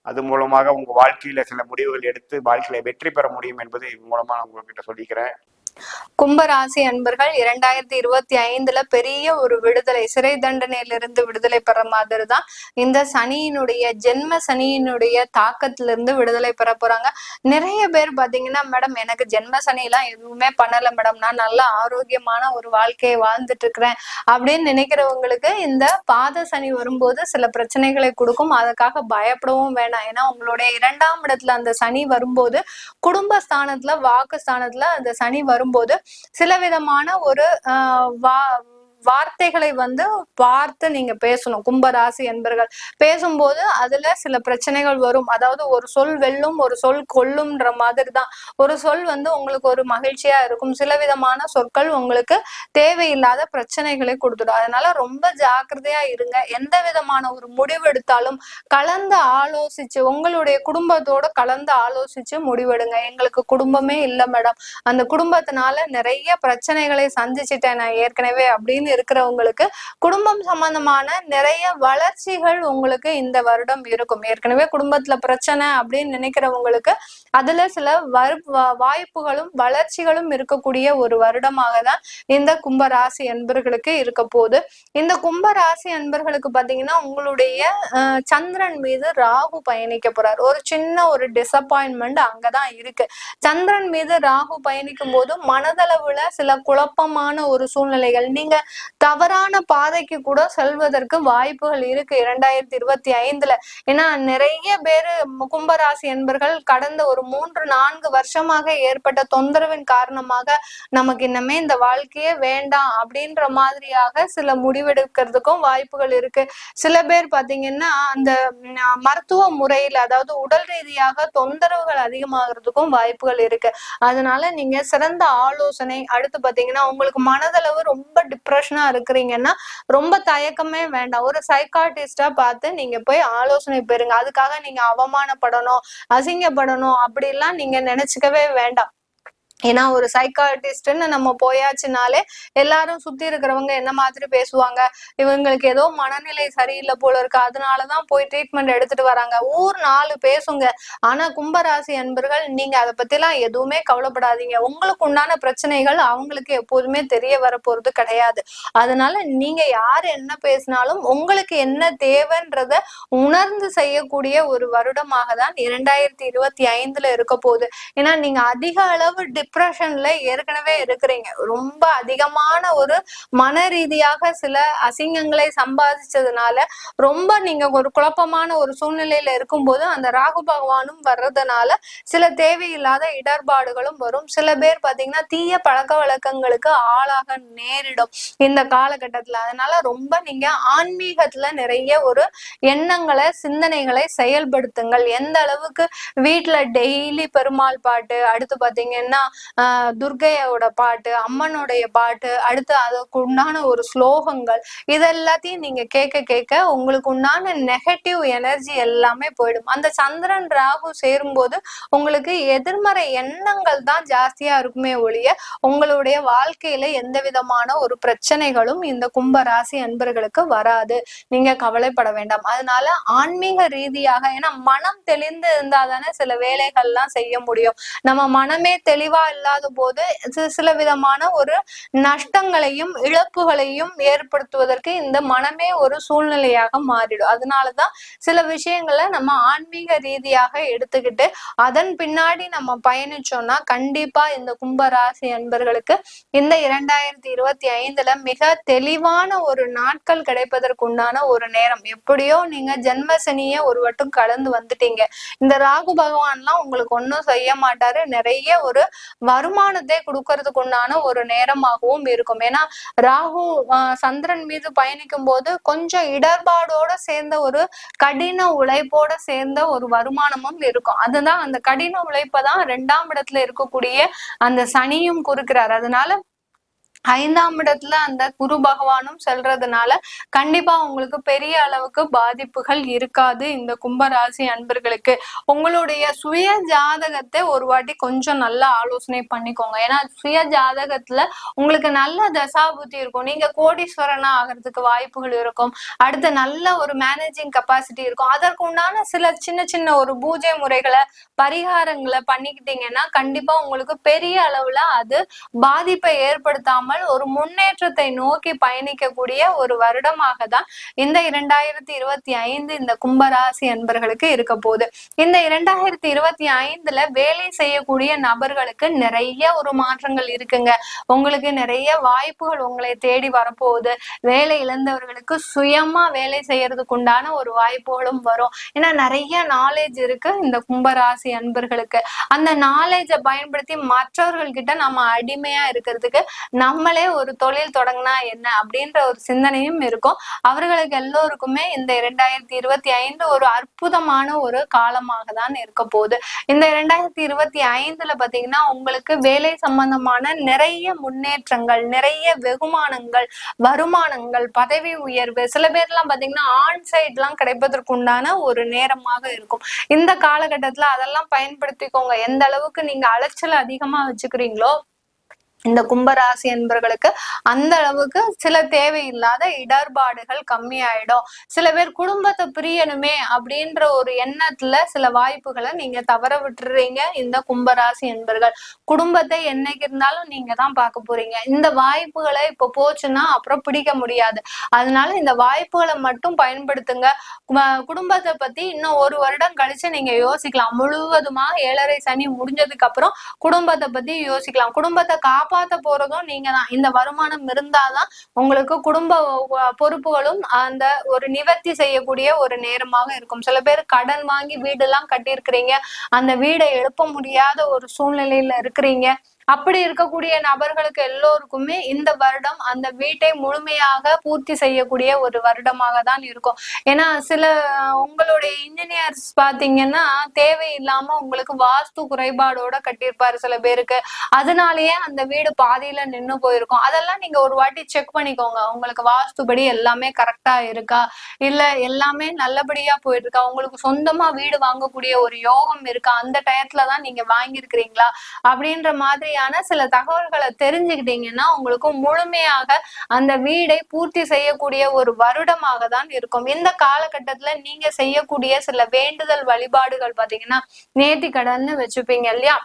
அது மூலமாக உங்க வாழ்க்கையில சில முடிவுகள் எடுத்து வாழ்க்கையில வெற்றி பெற முடியும் என்பது இது மூலமா நான் உங்ககிட்ட சொல்லிக்கிறேன். கும்பராசி அன்பர்கள் 2025 பெரிய ஒரு விடுதலை, சிறை தண்டனையிலிருந்து விடுதலை பெற மாதிரி தான் இந்த சனியினுடைய ஜென்ம சனியினுடைய தாக்கத்திலிருந்து விடுதலை பெற போறாங்க. நிறைய பேர் பாத்தீங்கன்னா, மேடம் எனக்கு ஜென்ம சனி எல்லாம் எதுவுமே பண்ணல மேடம், நான் நல்ல ஆரோக்கியமான ஒரு வாழ்க்கையை வாழ்ந்துட்டு இருக்கிறேன் அப்படின்னு நினைக்கிறவங்களுக்கு இந்த பாத சனி வரும்போது சில பிரச்சனைகளை கொடுக்கும். அதுக்காக பயப்படவும் வேண்டாம். ஏன்னா உங்களுடைய 2ஆம் இடத்துல அந்த சனி வரும்போது, குடும்பஸ்தானத்துல வாக்குஸ்தானத்துல அந்த சனி வரும்போது சில விதமான ஒரு வார்த்தைகளை பார்த்து நீங்க பேசணும். கும்பராசி என்பர்கள் பேசும்போது அதுல சில பிரச்சனைகள் வரும். அதாவது ஒரு சொல் வெல்லும், ஒரு சொல் கொல்லும்ன்ற மாதிரி தான். ஒரு சொல் உங்களுக்கு ஒரு மகிழ்ச்சியா இருக்கும், சில விதமான சொற்கள் உங்களுக்கு தேவையில்லாத பிரச்சனைகளை கொடுத்துடும். அதனால ரொம்ப ஜாக்கிரதையா இருங்க. எந்த விதமான ஒரு முடிவு எடுத்தாலும் கலந்து ஆலோசிச்சு, உங்களுடைய குடும்பத்தோட கலந்து ஆலோசிச்சு முடிவெடுங்க. எங்களுக்கு குடும்பமே இல்லை மேடம், அந்த குடும்பத்தினால நிறைய பிரச்சனைகளை சந்திச்சுட்டேன் நான் ஏற்கனவே அப்படின்னு இருக்கிறவங்களுக்கு குடும்பம் சம்பந்தமான நிறைய வளர்ச்சிகள் உங்களுக்கு இந்த வருடம் இருக்கும். ஏற்கனவே குடும்பத்துல பிரச்சனை அப்படின்னு நினைக்கிறவங்களுக்கு அதுல சில வாய்ப்புகளும் வளர்ச்சிகளும் இருக்கக்கூடிய ஒரு வருடமாக தான் இந்த கும்பராசி அன்பர்களுக்கு இருக்க போகுது. இந்த கும்பராசி அன்பர்களுக்கு பாத்தீங்கன்னா, உங்களுடைய சந்திரன் மீது ராகு பயணிக்க போறார். ஒரு சின்ன ஒரு டிசப்பாயின்மெண்ட் அங்கதான் இருக்கு. சந்திரன் மீது ராகு பயணிக்கும் போது மனதளவுல சில குழப்பமான ஒரு சூழ்நிலைகள், நீங்க தவறான பாதைக்கு கூட செல்வதற்கு வாய்ப்புகள் இருக்கு 2025. ஏன்னா நிறைய பேரு கும்பராசி என்பர்கள் கடந்த ஒரு 3-4 வருஷமாக ஏற்பட்ட தொந்தரவின் காரணமாக நமக்கு இன்னமே இந்த வாழ்க்கையே வேண்டாம் அப்படின்ற மாதிரியாக சில முடிவெடுக்கிறதுக்கும் வாய்ப்புகள் இருக்கு. சில பேர் பாத்தீங்கன்னா அந்த மருத்துவ முறையில, அதாவது உடல் ரீதியாக தொந்தரவுகள் அதிகமாகிறதுக்கும் வாய்ப்புகள் இருக்கு. அதனால நீங்க சிறந்த ஆலோசனை, அடுத்து பாத்தீங்கன்னா உங்களுக்கு மனதளவு ரொம்ப டிப்ரெஷனா இருக்கிறீங்கன்னா ரொம்ப தயக்கமே வேண்டாம், ஒரு சைக்காட்டிஸ்டா பார்த்து நீங்க போய் ஆலோசனை பெறுங்க. அதுக்காக நீங்க அவமானப்படணும், அசிங்கப்படணும் அப்படிலாம் நீங்க நினைச்சுக்கவே வேண்டாம். ஏன்னா ஒரு சைக்காட்டிஸ்ட்ன்னு நம்ம போயாச்சுனாலே எல்லாரும் சுத்தி இருக்கிறவங்க என்ன மாதிரி பேசுவாங்க, இவங்களுக்கு ஏதோ மனநிலை சரியில்லை போல இருக்கு, அதனாலதான் போய் ட்ரீட்மெண்ட் எடுத்துட்டு வராங்க, ஊர் 4 பேசுங்க. ஆனா கும்பராசி அன்பர்கள் நீங்க அதை பத்தி எல்லாம் எதுவுமே கவலைப்படாதீங்க. உங்களுக்கு உண்டான பிரச்சனைகள் அவங்களுக்கு எப்போதுமே தெரிய வர போறது கிடையாது. அதனால நீங்க யாரு என்ன பேசினாலும் உங்களுக்கு என்ன தேவைன்றத உணர்ந்து செய்யக்கூடிய ஒரு வருடமாக தான் 2025 இருக்க போகுது. ஏன்னா நீங்க அதிக அளவு டிப்ரெஷன்ல ஏற்கனவே இருக்கிறீங்க. ரொம்ப அதிகமான ஒரு மன ரீதியாக சில அசிங்கங்களை சம்பாதிச்சதுனால ரொம்ப நீங்க ஒரு குழப்பமான ஒரு சூழ்நிலையில இருக்கும்போது அந்த ராகு பகவானும் வர்றதுனால சில தேவையில்லாத இடர்பாடுகளும் வரும். சில பேர் பாத்தீங்கன்னா தீய பழக்க வழக்கங்களுக்கு ஆளாக நேரிடும் இந்த காலகட்டத்துல. அதனால ரொம்ப நீங்க ஆன்மீகத்துல நிறைய ஒரு எண்ணங்களை, சிந்தனைகளை செயல்படுத்துங்கள். எந்த அளவுக்கு வீட்டுல டெய்லி பெருமாள் பாட்டு, அடுத்து பாத்தீங்கன்னா துர்கையோட பாட்டு, அம்மனுடைய பாட்டு, அடுத்து அதுக்கு உண்டான ஒரு ஸ்லோகங்கள், இதெல்லாத்தையும் நீங்க கேட்க கேட்க உங்களுக்கு உண்டான நெகட்டிவ் எனர்ஜி எல்லாமே போயிடும். அந்த சந்திரன் ராகு சேரும்போது உங்களுக்கு எதிர்மறை எண்ணங்கள் தான் ஜாஸ்தியா இருக்குமே ஒழிய உங்களுடைய வாழ்க்கையில எந்த விதமான ஒரு பிரச்சனைகளும் இந்த கும்பராசி அன்பர்களுக்கு வராது. நீங்க கவலைப்பட வேண்டாம். அதனால ஆன்மீக ரீதியாக, ஏன்னா மனம் தெளிந்து இருந்தாதானே சில வேலைகள்லாம் செய்ய முடியும். நம்ம மனமே தெளிவா இல்லாத போது சில விதமான ஒரு நஷ்டங்களையும் இழப்புகளையும் ஏற்படுத்துவதற்கு இந்த மனமே ஒரு சூழ்நிலையாக மாறிடும். அதனாலதான் சில விஷயங்களை நம்ம ஆன்மீக ரீதியாக எடுத்துக்கிட்டு அதன் பின்னாடி நம்ம பயணிச்சோம்னா கண்டிப்பா இந்த கும்பராசி அன்பர்களுக்கு இந்த 2025 மிக தெளிவான ஒரு நாட்கள் கிடைப்பதற்கு உண்டான ஒரு நேரம். எப்படியோ நீங்க ஜென்ம சனியை ஒரு வட்டம் கடந்து வந்துட்டீங்க. இந்த ராகு பகவான்லாம் உங்களுக்கு ஒன்றும் செய்ய மாட்டாரு. நிறைய ஒரு வருமானத்தை கொடுக்கறதுக்கு உண்டான ஒரு நேரமாகவும் இருக்கும். ஏன்னா ராகு சந்திரன் மீது பயணிக்கும் போது கொஞ்சம் இடர்பாடோட சேர்ந்த ஒரு கடின உழைப்போட சேர்ந்த ஒரு வருமானமும் இருக்கும். அதுதான் அந்த கடின உழைப்பை தான் 2ஆம் இடத்துல இருக்கக்கூடிய அந்த சனியும் குறிக்கிறார். அதனால 5ஆம் இடத்துல அந்த குரு பகவானும் செல்றதுனால கண்டிப்பா உங்களுக்கு பெரிய அளவுக்கு பாதிப்புகள் இருக்காது. இந்த கும்பராசி அன்பர்களுக்கு உங்களுடைய சுய ஜாதகத்தை ஒரு வாட்டி கொஞ்சம் நல்லா ஆலோசனை பண்ணிக்கோங்க. ஏன்னா சுய ஜாதகத்துல உங்களுக்கு நல்ல தசாபுத்தி இருக்கும், நீங்க கோடீஸ்வரனா ஆகிறதுக்கு வாய்ப்புகள் இருக்கும், அடுத்து நல்ல ஒரு மேனேஜிங் கெப்பாசிட்டி இருக்கும். அதற்கு உண்டான சில சின்ன சின்ன ஒரு பூஜை முறைகளை பரிகாரங்களை பண்ணிக்கிட்டீங்கன்னா கண்டிப்பா உங்களுக்கு பெரிய அளவுல அது பாதிப்பை ஏற்படுத்தாமல் ஒரு முன்னேற்றத்தை நோக்கி பயணிக்கக்கூடிய ஒரு வருடமாக தான் இந்த 2025 இந்த கும்பராசி அன்பர்களுக்கு இருக்க போகுது. இந்த 2025ல வேலை செய்யக்கூடிய நபர்களுக்கு நிறைய ஒரு மாற்றங்கள் இருக்குங்க. உங்களுக்கு நிறைய வாய்ப்புகள் உங்களை தேடி வரப்போகுது. வேலை இழந்தவர்களுக்கு சுயமா வேலை செய்யறதுக்கு உண்டான ஒரு வாய்ப்புகளும் வரும். ஏன்னா நிறைய நாலேஜ் இருக்கு இந்த கும்பராசி அன்பர்களுக்கு. அந்த நாலேஜை பயன்படுத்தி மற்றவர்கள் கிட்ட நம்ம அடிமையா இருக்கிறதுக்கு நம்மளே ஒரு தொழில் தொடங்கினா என்ன அப்படின்ற ஒரு சிந்தனையும் இருக்கும். அவர்களுக்கு எல்லோருக்குமே இந்த 2025 ஒரு அற்புதமான ஒரு காலமாக தான் இருக்க போகுது. இந்த 2025ல பாத்தீங்கன்னா உங்களுக்கு வேலை சம்பந்தமான நிறைய முன்னேற்றங்கள், நிறைய வெகுமானங்கள், வருமானங்கள், பதவி உயர்வு, சில பேர்லாம் பாத்தீங்கன்னா ஆன் சைட் எல்லாம் கிடைப்பதற்குண்டான ஒரு நேரமாக இருக்கும். இந்த காலகட்டத்துல அதெல்லாம் பயன்படுத்திக்கோங்க. எந்த அளவுக்கு நீங்க அலைச்சல் அதிகமா வச்சுக்கிறீங்களோ இந்த கும்பராசி என்பர்களுக்கு அந்த அளவுக்கு சில தேவையில்லாத இடர்பாடுகள் கம்மியாயிடும். சில பேர் குடும்பத்தை பிரியணுமே அப்படின்ற ஒரு எண்ணத்துல சில வாய்ப்புகளை நீங்க தவற விட்டுறீங்க. இந்த கும்பராசி என்பர்கள் குடும்பத்தை என்னைக்கு இருந்தாலும் நீங்க தான் பார்க்க போறீங்க. இந்த வாய்ப்புகளை இப்ப போச்சுன்னா அப்புறம் பிடிக்க முடியாது. அதனால இந்த வாய்ப்புகளை மட்டும் பயன்படுத்துங்க. குடும்பத்தை பத்தி இன்னும் ஒரு வருடம் கழிச்சு நீங்க யோசிக்கலாம். முழுவதுமா 7.5 சனி முடிஞ்சதுக்கு அப்புறம் குடும்பத்தை பத்தி யோசிக்கலாம். குடும்பத்தை காப்பாத்த போறதும் நீங்க தான். இந்த வருமானம் இருந்தாதான் உங்களுக்கு குடும்ப பொறுப்புகளும் அந்த ஒரு நிவர்த்தி செய்யக்கூடிய ஒரு நேரமாக இருக்கும். சில பேர் கடன் வாங்கி வீடு எல்லாம் கட்டியிருக்கிறீங்க, அந்த வீடை எழுப்ப முடியாத ஒரு சூழ்நிலையில இருக்கிறீங்க. அப்படி இருக்கக்கூடிய நபர்களுக்கு எல்லோருக்குமே இந்த வருடம் அந்த வீட்டை முழுமையாக பூர்த்தி செய்யக்கூடிய ஒரு வருடமாக தான் இருக்கும். ஏன்னா சில உங்களுடைய இன்ஜினியர்ஸ் பாத்தீங்கன்னா தேவையில்லாம உங்களுக்கு வாஸ்து குறைபாடோட கட்டியிருப்பாரு சில பேருக்கு. அதனாலயே அந்த வீடு பாதியில நின்னு போயிருக்கும். அதெல்லாம் நீங்க ஒரு வாட்டி செக் பண்ணிக்கோங்க. உங்களுக்கு வாஸ்துபடி எல்லாமே கரெக்டா இருக்கா, இல்ல எல்லாமே நல்லபடியா போயிட்டு இருக்கா, உங்களுக்கு சொந்தமா வீடு வாங்கக்கூடிய ஒரு யோகம் இருக்கா, அந்த டயத்துலதான் நீங்க வாங்கியிருக்கிறீங்களா அப்படின்ற மாதிரி சில தகவல்களை தெரிஞ்சுக்கிட்டீங்கன்னா உங்களுக்கு முழுமையாக அந்த வீடை பூர்த்தி செய்யக்கூடிய ஒரு வருடமாக தான் இருக்கும். இந்த காலகட்டத்துல நீங்க செய்யக்கூடிய சில வேண்டுதல் வழிபாடுகள் பாத்தீங்கன்னா நேர்த்தி கடன்னு வச்சுப்பீங்க இல்லையா,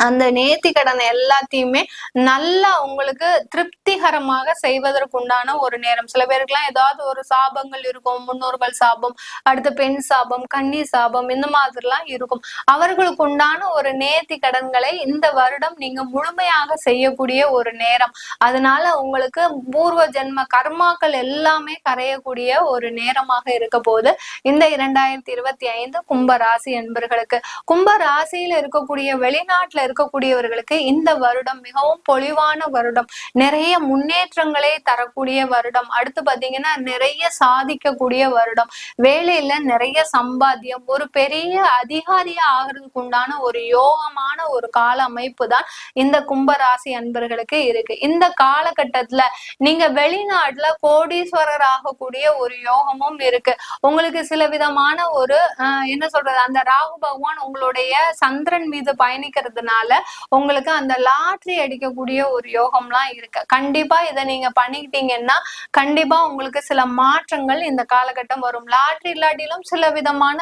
அந்த நேர்த்தி கடனை எல்லாத்தையுமே நல்லா உங்களுக்கு திருப்திகரமாக செய்வதற்குண்டான ஒரு நேரம். சில பேருக்குலாம் ஏதாவது ஒரு சாபங்கள் இருக்கும், முன்னோர்கள் சாபம், அடுத்து பெண் சாபம், கன்னி சாபம், இந்த மாதிரிலாம் இருக்கும். அவர்களுக்கு உண்டான ஒரு நேர்த்தி கடன்களை இந்த வருடம் நீங்க முழுமையாக செய்யக்கூடிய ஒரு நேரம். அதனால உங்களுக்கு பூர்வ ஜென்ம கர்மாக்கள் எல்லாமே கரையக்கூடிய ஒரு நேரமாக இருக்க போது இந்த 2025 கும்ப ராசி என்பர்களுக்கு. கும்ப ராசியில இருக்கக்கூடிய வெளிநாட்டுல இருக்கக்கூடியவர்களுக்கு இந்த வருடம் மிகவும் பொலிவான வருடம், நிறைய முன்னேற்றங்களை தரக்கூடிய வருடம். அடுத்து பாத்தீங்கன்னா நிறைய சாதிக்கக்கூடிய வருடம், வேலையில நிறைய சம்பாத்தியம், ஒரு பெரிய அதிகாரியா ஆகிறதுக்கு உண்டான ஒரு யோகமான ஒரு கால அமைப்பு தான் இந்த கும்பராசி அன்பர்களுக்கு இருக்கு. இந்த காலகட்டத்துல நீங்க வெளிநாட்டுல கோடீஸ்வரர் ஆகக்கூடிய ஒரு யோகமும் இருக்கு. உங்களுக்கு சில விதமான ஒரு என்ன சொல்றது, அந்த ராகு பகவான் உங்களுடைய சந்திரன் மீது பயணிக்கிறதுனால உங்களுக்கு அந்த லாட்ரி அடிக்கக்கூடிய ஒரு யோகம்லாம் இருக்கு. கண்டிப்பா இதை நீங்க பண்ணிக்கிட்டீங்கன்னா கண்டிப்பா உங்களுக்கு சில மாற்றங்கள் இந்த காலகட்டம் வரும். லாட்ரி இல்லாட்டிலும் சில விதமான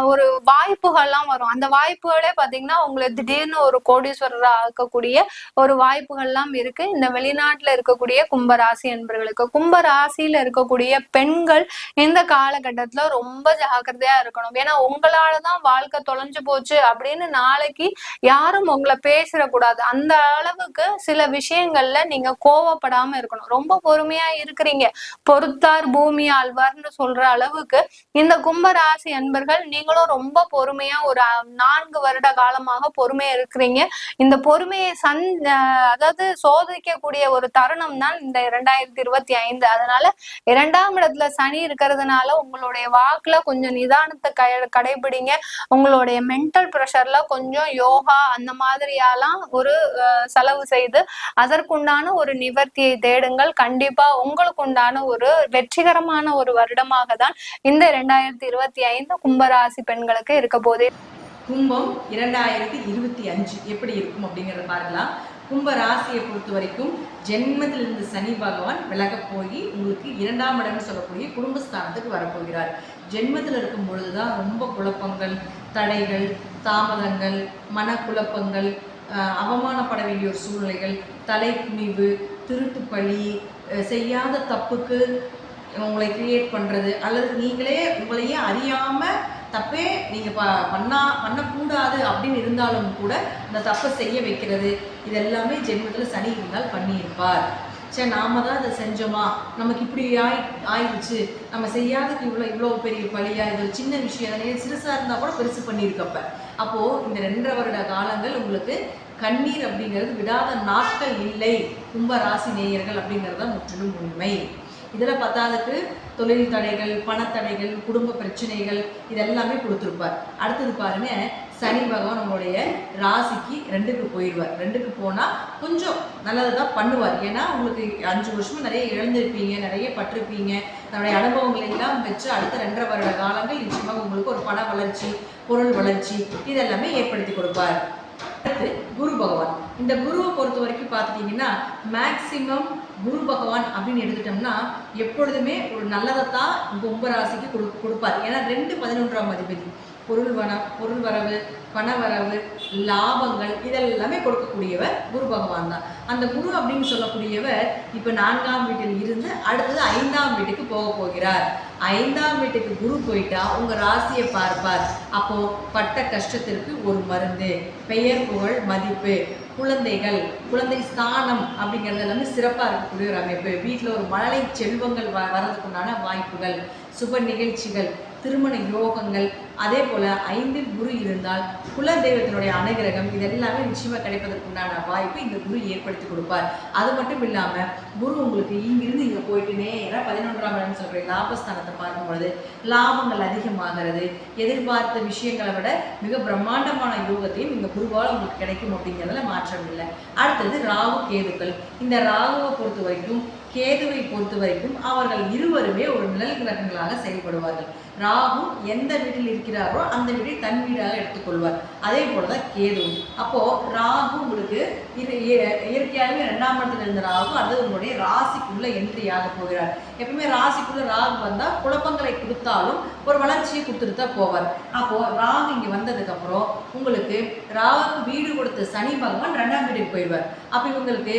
ஒரு வாய்ப்புகள்லாம் வரும். அந்த வாய்ப்புகளே பாத்தீங்கன்னா உங்களை திடீர்னு ஒரு கோடீஸ்வரரா ஆக்கக்கூடிய ஒரு வாய்ப்புகள்லாம் இருக்கு இந்த வெளிநாட்டுல இருக்கக்கூடிய கும்பராசி என்பவர்களுக்கு. கும்பராசியில இருக்கக்கூடிய பெண்கள் இந்த காலகட்டத்துல ரொம்ப ஜாக்கிரதையா இருக்கணும். ஏன்னா உங்களாலதான் வாழ்க்கை தொலைஞ்சு போச்சு அப்படின்னு நாளைக்கு யாரும் உங்களை பேசிடக்கூடாது. அந்த அளவுக்கு சில விஷயங்கள்ல நீங்க கோவப்படாம இருக்கணும். ரொம்ப பொறுமையா இருக்கிறீங்க, பொறுத்தார் பூமி ஆழ்வார்னு சொல்ற அளவுக்கு இந்த கும்பராசி அன்பர்கள் நீங்களும் ரொம்ப பொறுமையா ஒரு 4 வருட காலமாக பொறுமையா இருக்கிறீங்க. இந்த பொறுமையை அதாவது சோதிக்கக்கூடிய ஒரு தருணம் தான் இந்த 2025. அதனால 2ஆம் இடத்துல சனி இருக்கிறதுனால உங்களுடைய வாக்குல கொஞ்சம் நிதானத்தை கடைபிடிங்க. உங்களுடைய மென்டல் ப்ரெஷர்ல கொஞ்சம் யோகா அந்த மாதிரியாலாம் ஒரு செலவு செய்து அதற்குண்டான ஒரு நிவர்த்தியை தேடுங்கள். கண்டிப்பா உங்களுக்கு உண்டான ஒரு வெற்றிகரமான ஒரு வருடமாக தான் இந்த 2025 கும்பராசி பெண்களுக்கு இருக்க போதே. கும்பம் 2025 எப்படி இருக்கும் அப்படிங்கிறத பார்க்கலாம். கும்ப ராசியை பொறுத்த வரைக்கும் ஜென்மத்திலிருந்து சனி பகவான் விலக போய் உங்களுக்கு 2ஆம் இடம்னு சொல்லக்கூடிய குடும்பஸ்தானத்துக்கு வரப்போகிறார். ஜென்மத்தில் இருக்கும் பொழுதுதான் ரொம்ப குழப்பங்கள், தடைகள், தாமதங்கள், மனக்குழப்பங்கள், அவமானப்பட வேண்டிய ஒரு சூழ்நிலைகள், தலைக்குனிவு, திருட்டு பழி, செய்யாத தப்புக்கு உங்களை கிரியேட் பண்ணுறது, அல்லது நீங்களே உங்களையே அறியாமல் தப்பே நீங்கள் பண்ணக்கூடாது அப்படின்னு இருந்தாலும் கூட அந்த தப்பை செய்ய வைக்கிறது, இதெல்லாமே ஜென்மத்தில் சனி இருந்தால் பண்ணியிருப்பார். சரி, நாம தான் அதை செஞ்சோமா, நமக்கு இப்படி ஆயிடுச்சு, நம்ம செய்யாததுக்கு இவ்வளோ பெரிய பழியா, இது ஒரு சின்ன விஷயம் தானே, சிறுசாக இருந்தால் கூட பெருசு பண்ணியிருக்கப்ப. அப்போது இந்த 2.5 வருட காலங்கள் உங்களுக்கு கண்ணீர் அப்படிங்கிறது விடாத நாட்கள் இல்லை கும்ப ராசி நேயர்கள் அப்படிங்கிறது தான் முற்றிலும் உண்மை. இதில் பத்தாவதுக்கு தொழில் தடைகள், பணத்தடைகள், குடும்ப பிரச்சனைகள் இதெல்லாமே கொடுத்துருப்பார். அடுத்தது பாருங்க, சனி பகவான் உங்களுடைய ராசிக்கு 2க்கு போயிடுவார். 2க்கு போனால் கொஞ்சம் நல்லது தான் பண்ணுவார். ஏன்னா உங்களுக்கு 5 வருஷமும் நிறைய இழந்திருப்பீங்க, நிறைய பட்டிருப்பீங்க. தன்னுடைய அனுபவங்கள் எல்லாம் வச்சு அடுத்த 2.5 வருட காலங்கள் நிச்சயமாக உங்களுக்கு ஒரு பண வளர்ச்சி, பொருள் வளர்ச்சி இதெல்லாமே ஏற்படுத்தி கொடுப்பார். அடுத்து குரு பகவான். இந்த குருவை பொறுத்த வரைக்கும் பார்த்துட்டீங்கன்னா மேக்சிமம் குரு பகவான் அப்படின்னு எடுத்துட்டோம்னா எப்பொழுதுமே ஒரு நல்லதைத்தான் கும்பராசிக்கு கொடுப்பார். ஏன்னா 2 11ஆம் அதிபதி, பொருள் வரவு, பண வரவு, லாபங்கள் இதெல்லாமே கொடுக்கக்கூடியவர் குரு பகவான் தான். அந்த குரு அப்படின்னு சொல்லக்கூடியவர் இப்போ 4ஆம் வீட்டில் இருந்து அடுத்தது 5ஆம் வீட்டுக்கு போக போகிறார். 5ஆம் வீட்டுக்கு குரு போயிட்டா உங்க ராசியை பார்ப்பார். அப்போ பட்ட கஷ்டத்திற்கு ஒரு மருந்து, பெயர் புகழ் மதிப்பு, குழந்தைகள், குழந்தை ஸ்தானம் அப்படிங்கிறது எல்லாமே சிறப்பாக இருக்கக்கூடிய ஒரு அமைப்பு. வீட்டில் ஒரு மழலை செல்வங்கள் வர்றதுக்குண்டான வாய்ப்புகள், சுப நிகழ்ச்சிகள், திருமண யோகங்கள், அதே போல் 5இல் குரு இருந்தால் குல தெய்வத்தினுடைய அனுகிரகம் இதெல்லாமே நிச்சயமாக கிடைப்பதற்குண்டான வாய்ப்பு இந்த குரு ஏற்படுத்தி கொடுப்பார். அது மட்டும் இல்லாமல் குரு உங்களுக்கு இங்கிருந்து இங்கே போயிட்டு நேராக 11ஆம் இடம் சொல்கிற லாபஸ்தானத்தை பார்க்கும்பொழுது லாபங்கள் அதிகமாகிறது. எதிர்பார்த்த விஷயங்களை விட மிக பிரம்மாண்டமான யோகத்தையும் இந்த குருவால் உங்களுக்கு கிடைக்கும் அப்படிங்கிறதுல மாற்றம் இல்லை. அடுத்தது ராகு கேதுக்கள். இந்த ராகுவை பொறுத்த வரைக்கும் கேதுவை பொறுத்த வரைக்கும் அவர்கள் இருவருமே ஒரு நிழல் கிரகங்களாக செயல்படுவார்கள். ராகு எந்த வீட்டில் இருக்கிறாரோ அந்த வீட்டை தன் வீடாக எடுத்துக்கொள்வார். அதே போலதான் கேது. அப்போ ராகு உங்களுக்கு இயற்கையாகவே 2ஆம் இடத்துல இருந்த ராகு அது உங்களுடைய ராசிக்குள்ள என்ட்ரி ஆக போகிறார். எப்பவுமே ராசிக்குள்ள ராகு வந்தா குழப்பங்களை கொடுத்தாலும் ஒரு வளர்ச்சியை கொடுத்துட்டு தான் போவார். அப்போ ராகு இங்க வந்ததுக்கு அப்புறம் உங்களுக்கு ராகுக்கு வீடு கொடுத்த சனி பகவான் 2ஆம் வீட்டுக்கு போயிடுவார். அப்ப இவங்களுக்கு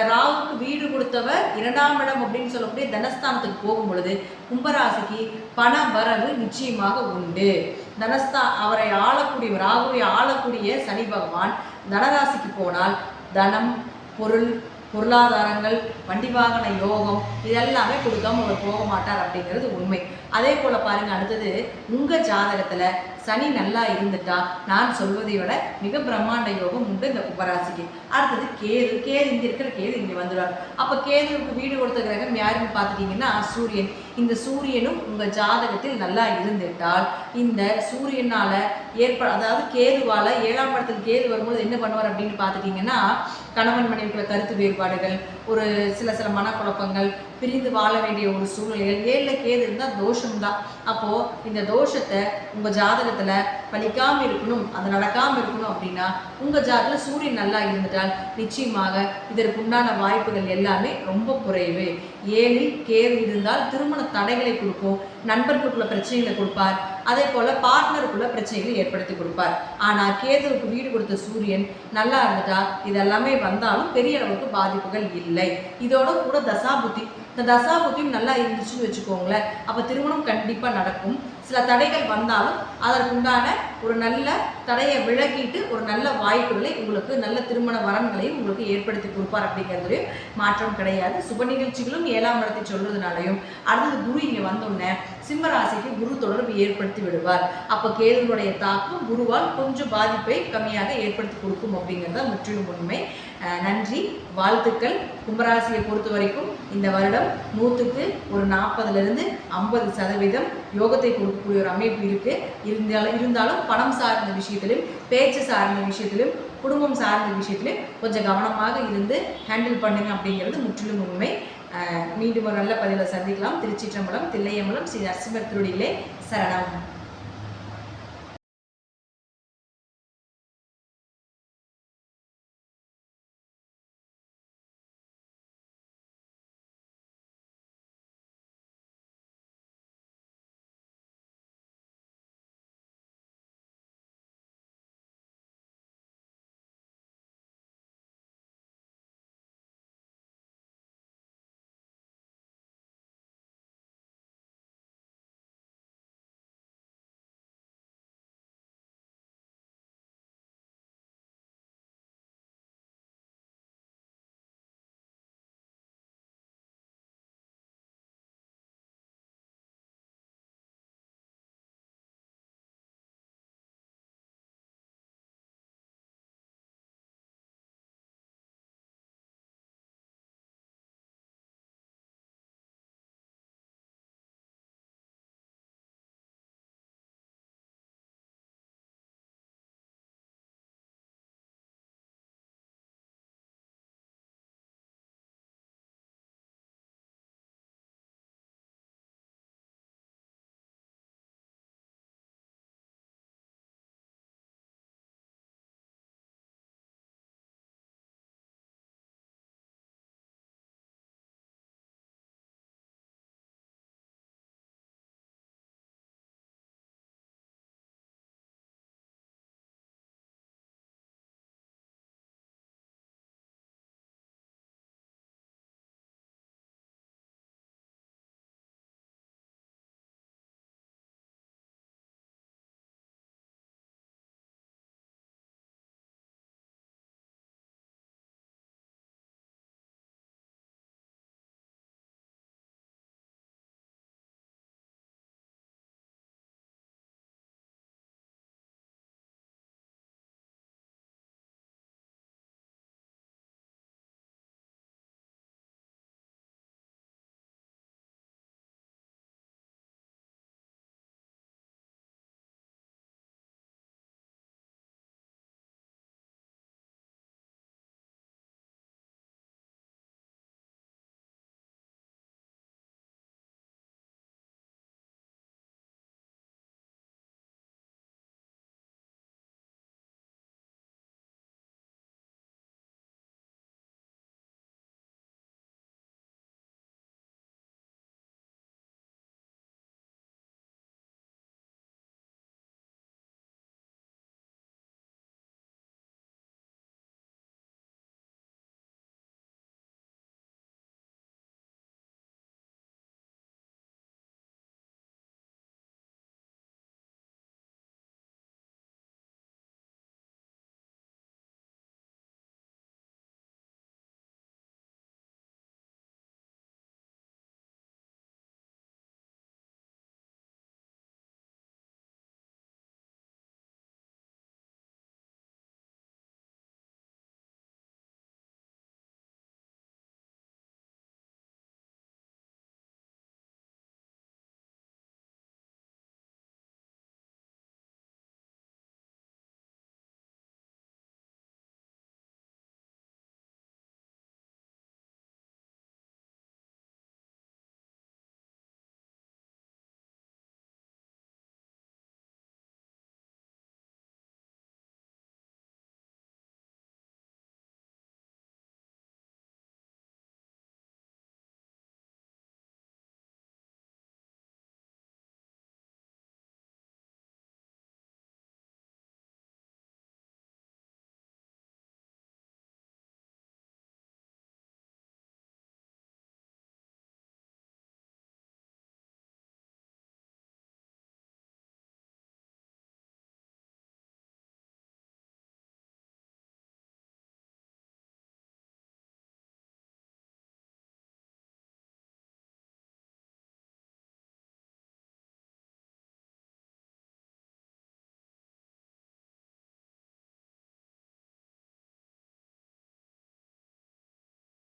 ராகுக்கு வீடு கொடுத்தவர் 2ஆம் இடம் அப்படின்னு சொல்லக்கூடிய தனஸ்தானத்துக்கு போகும் பொழுது கும்பராசிக்கு பண வரவு நிச்சயமாக உண்டு. அவரை ஆளக்கூடிய ராகுவை ஆளக்கூடிய சனி பகவான் தனராசிக்கு போனால் தனம், பொருளாதாரங்கள், வண்டி வாகன யோகம் இதெல்லாமே கொடுக்காம அவர் போக மாட்டார் அப்படிங்கிறது உண்மை. அதே போல பாருங்க, அடுத்தது உங்க ஜாதகத்துல சனி நல்லா இருந்துட்டா நான் சொல்வதை விட மிக பிரம்மாண்ட யோகம் உண்டு இந்த கும்பராசிக்கு. அடுத்தது கேது இங்க இருக்கிற கேது இங்க வந்துடுவார். அப்ப கேதுவுக்கு வீடு கொடுத்த கிரகம் யாருன்னு பார்த்துட்டீங்கன்னா சூரியன். இந்த சூரியனும் உங்க ஜாதகத்தில் நல்லா இருந்துட்டால் இந்த சூரியனால அதாவது கேதுவால 7ஆம் இடத்தில் கேது வரும்போது என்ன பண்ணுவார் அப்படின்னு பார்த்துட்டீங்கன்னா கணவன் மனைவிக்குள்ள கருத்து வேறுபாடுகள், ஒரு சில மனக்குழப்பங்கள், பிரிந்து வாழ வேண்டிய ஒரு சூழ்நிலைகள். 7ல கேது இருந்தால் தோஷம்தான். அப்போ இந்த தோஷத்தை உங்க ஜாதகத்துல பலிக்காம இருக்கணும், அது நடக்காம இருக்கணும் அப்படின்னா உங்க ஜாதகத்துல சூரியன் நல்லா இருந்துட்டால் நிச்சயமாக இதற்குண்டான வாய்ப்புகள் எல்லாமே ரொம்ப குறைவு. 7ல் கேது இருந்தால் திருமண தடைகளை கொடுக்கும், நண்பர்களுக்குள்ள பிரச்சனைகளை கொடுப்பார், அதே போல பார்ட்னருக்குள்ள பிரச்சனைகளை ஏற்படுத்தி கொடுப்பார். ஆனா கேதுவுக்கு வீடு கொடுத்த சூரியன் நல்லா இருந்துட்டா இதெல்லாமே வந்தாலும் பெரிய அளவுக்கு பாதிப்புகள் இல்லை. இதோட கூட தசாபுத்தி, இந்த தசாபுத்தியும் நல்லா இருந்துச்சுன்னு வச்சுக்கோங்களேன், அப்போ திருமணம் கண்டிப்பாக நடக்கும். சில தடைகள் வந்தாலும் அதற்குண்டான ஒரு நல்ல தடையை விலக்கிட்டு ஒரு நல்ல வாய்ப்புகளை உங்களுக்கு, நல்ல திருமண வரன்களையும் உங்களுக்கு ஏற்படுத்தி கொடுப்பார் அப்படிங்கிறதுலையும் மாற்றம் கிடையாது. சுப நிகழ்ச்சிகளும் 7ஆம் இடத்தை சொல்றதுனாலையும் அடுத்தது குரு இங்கே வந்தோடனே சிம்மராசிக்கு குரு தொடர்பு ஏற்படுத்தி விடுவார். அப்போ கேதுனுடைய தாக்கம் குருவால் கொஞ்சம் பாதிப்பை கம்மியாக ஏற்படுத்தி கொடுக்கும் அப்படிங்கிறத முற்றிலும் உண்மை. நன்றி, வாழ்த்துக்கள். கும்பராசியை பொறுத்த வரைக்கும் இந்த வருடம் 100க்கு ஒரு 40லிருந்து 50% யோகத்தை கொடுக்க கொடுக்கக்கூடிய ஒரு அமைப்பு இருக்குது. இருந்தாலும் பணம் சார்ந்த விஷயத்திலும் பேச்சு சார்ந்த விஷயத்திலும் குடும்பம் சார்ந்த விஷயத்திலும் கொஞ்சம் கவனமாக இருந்து ஹேண்டில் பண்ணுங்க அப்படிங்கிறது முற்றிலும் உண்மை. மீண்டும் ஒரு நல்ல பதிவில் சந்திக்கலாம். திருச்சிற்றம்பலம், தில்லையம்பலம், ஸ்ரீ நரசிம்மர் திருவடிகளே சரணம்.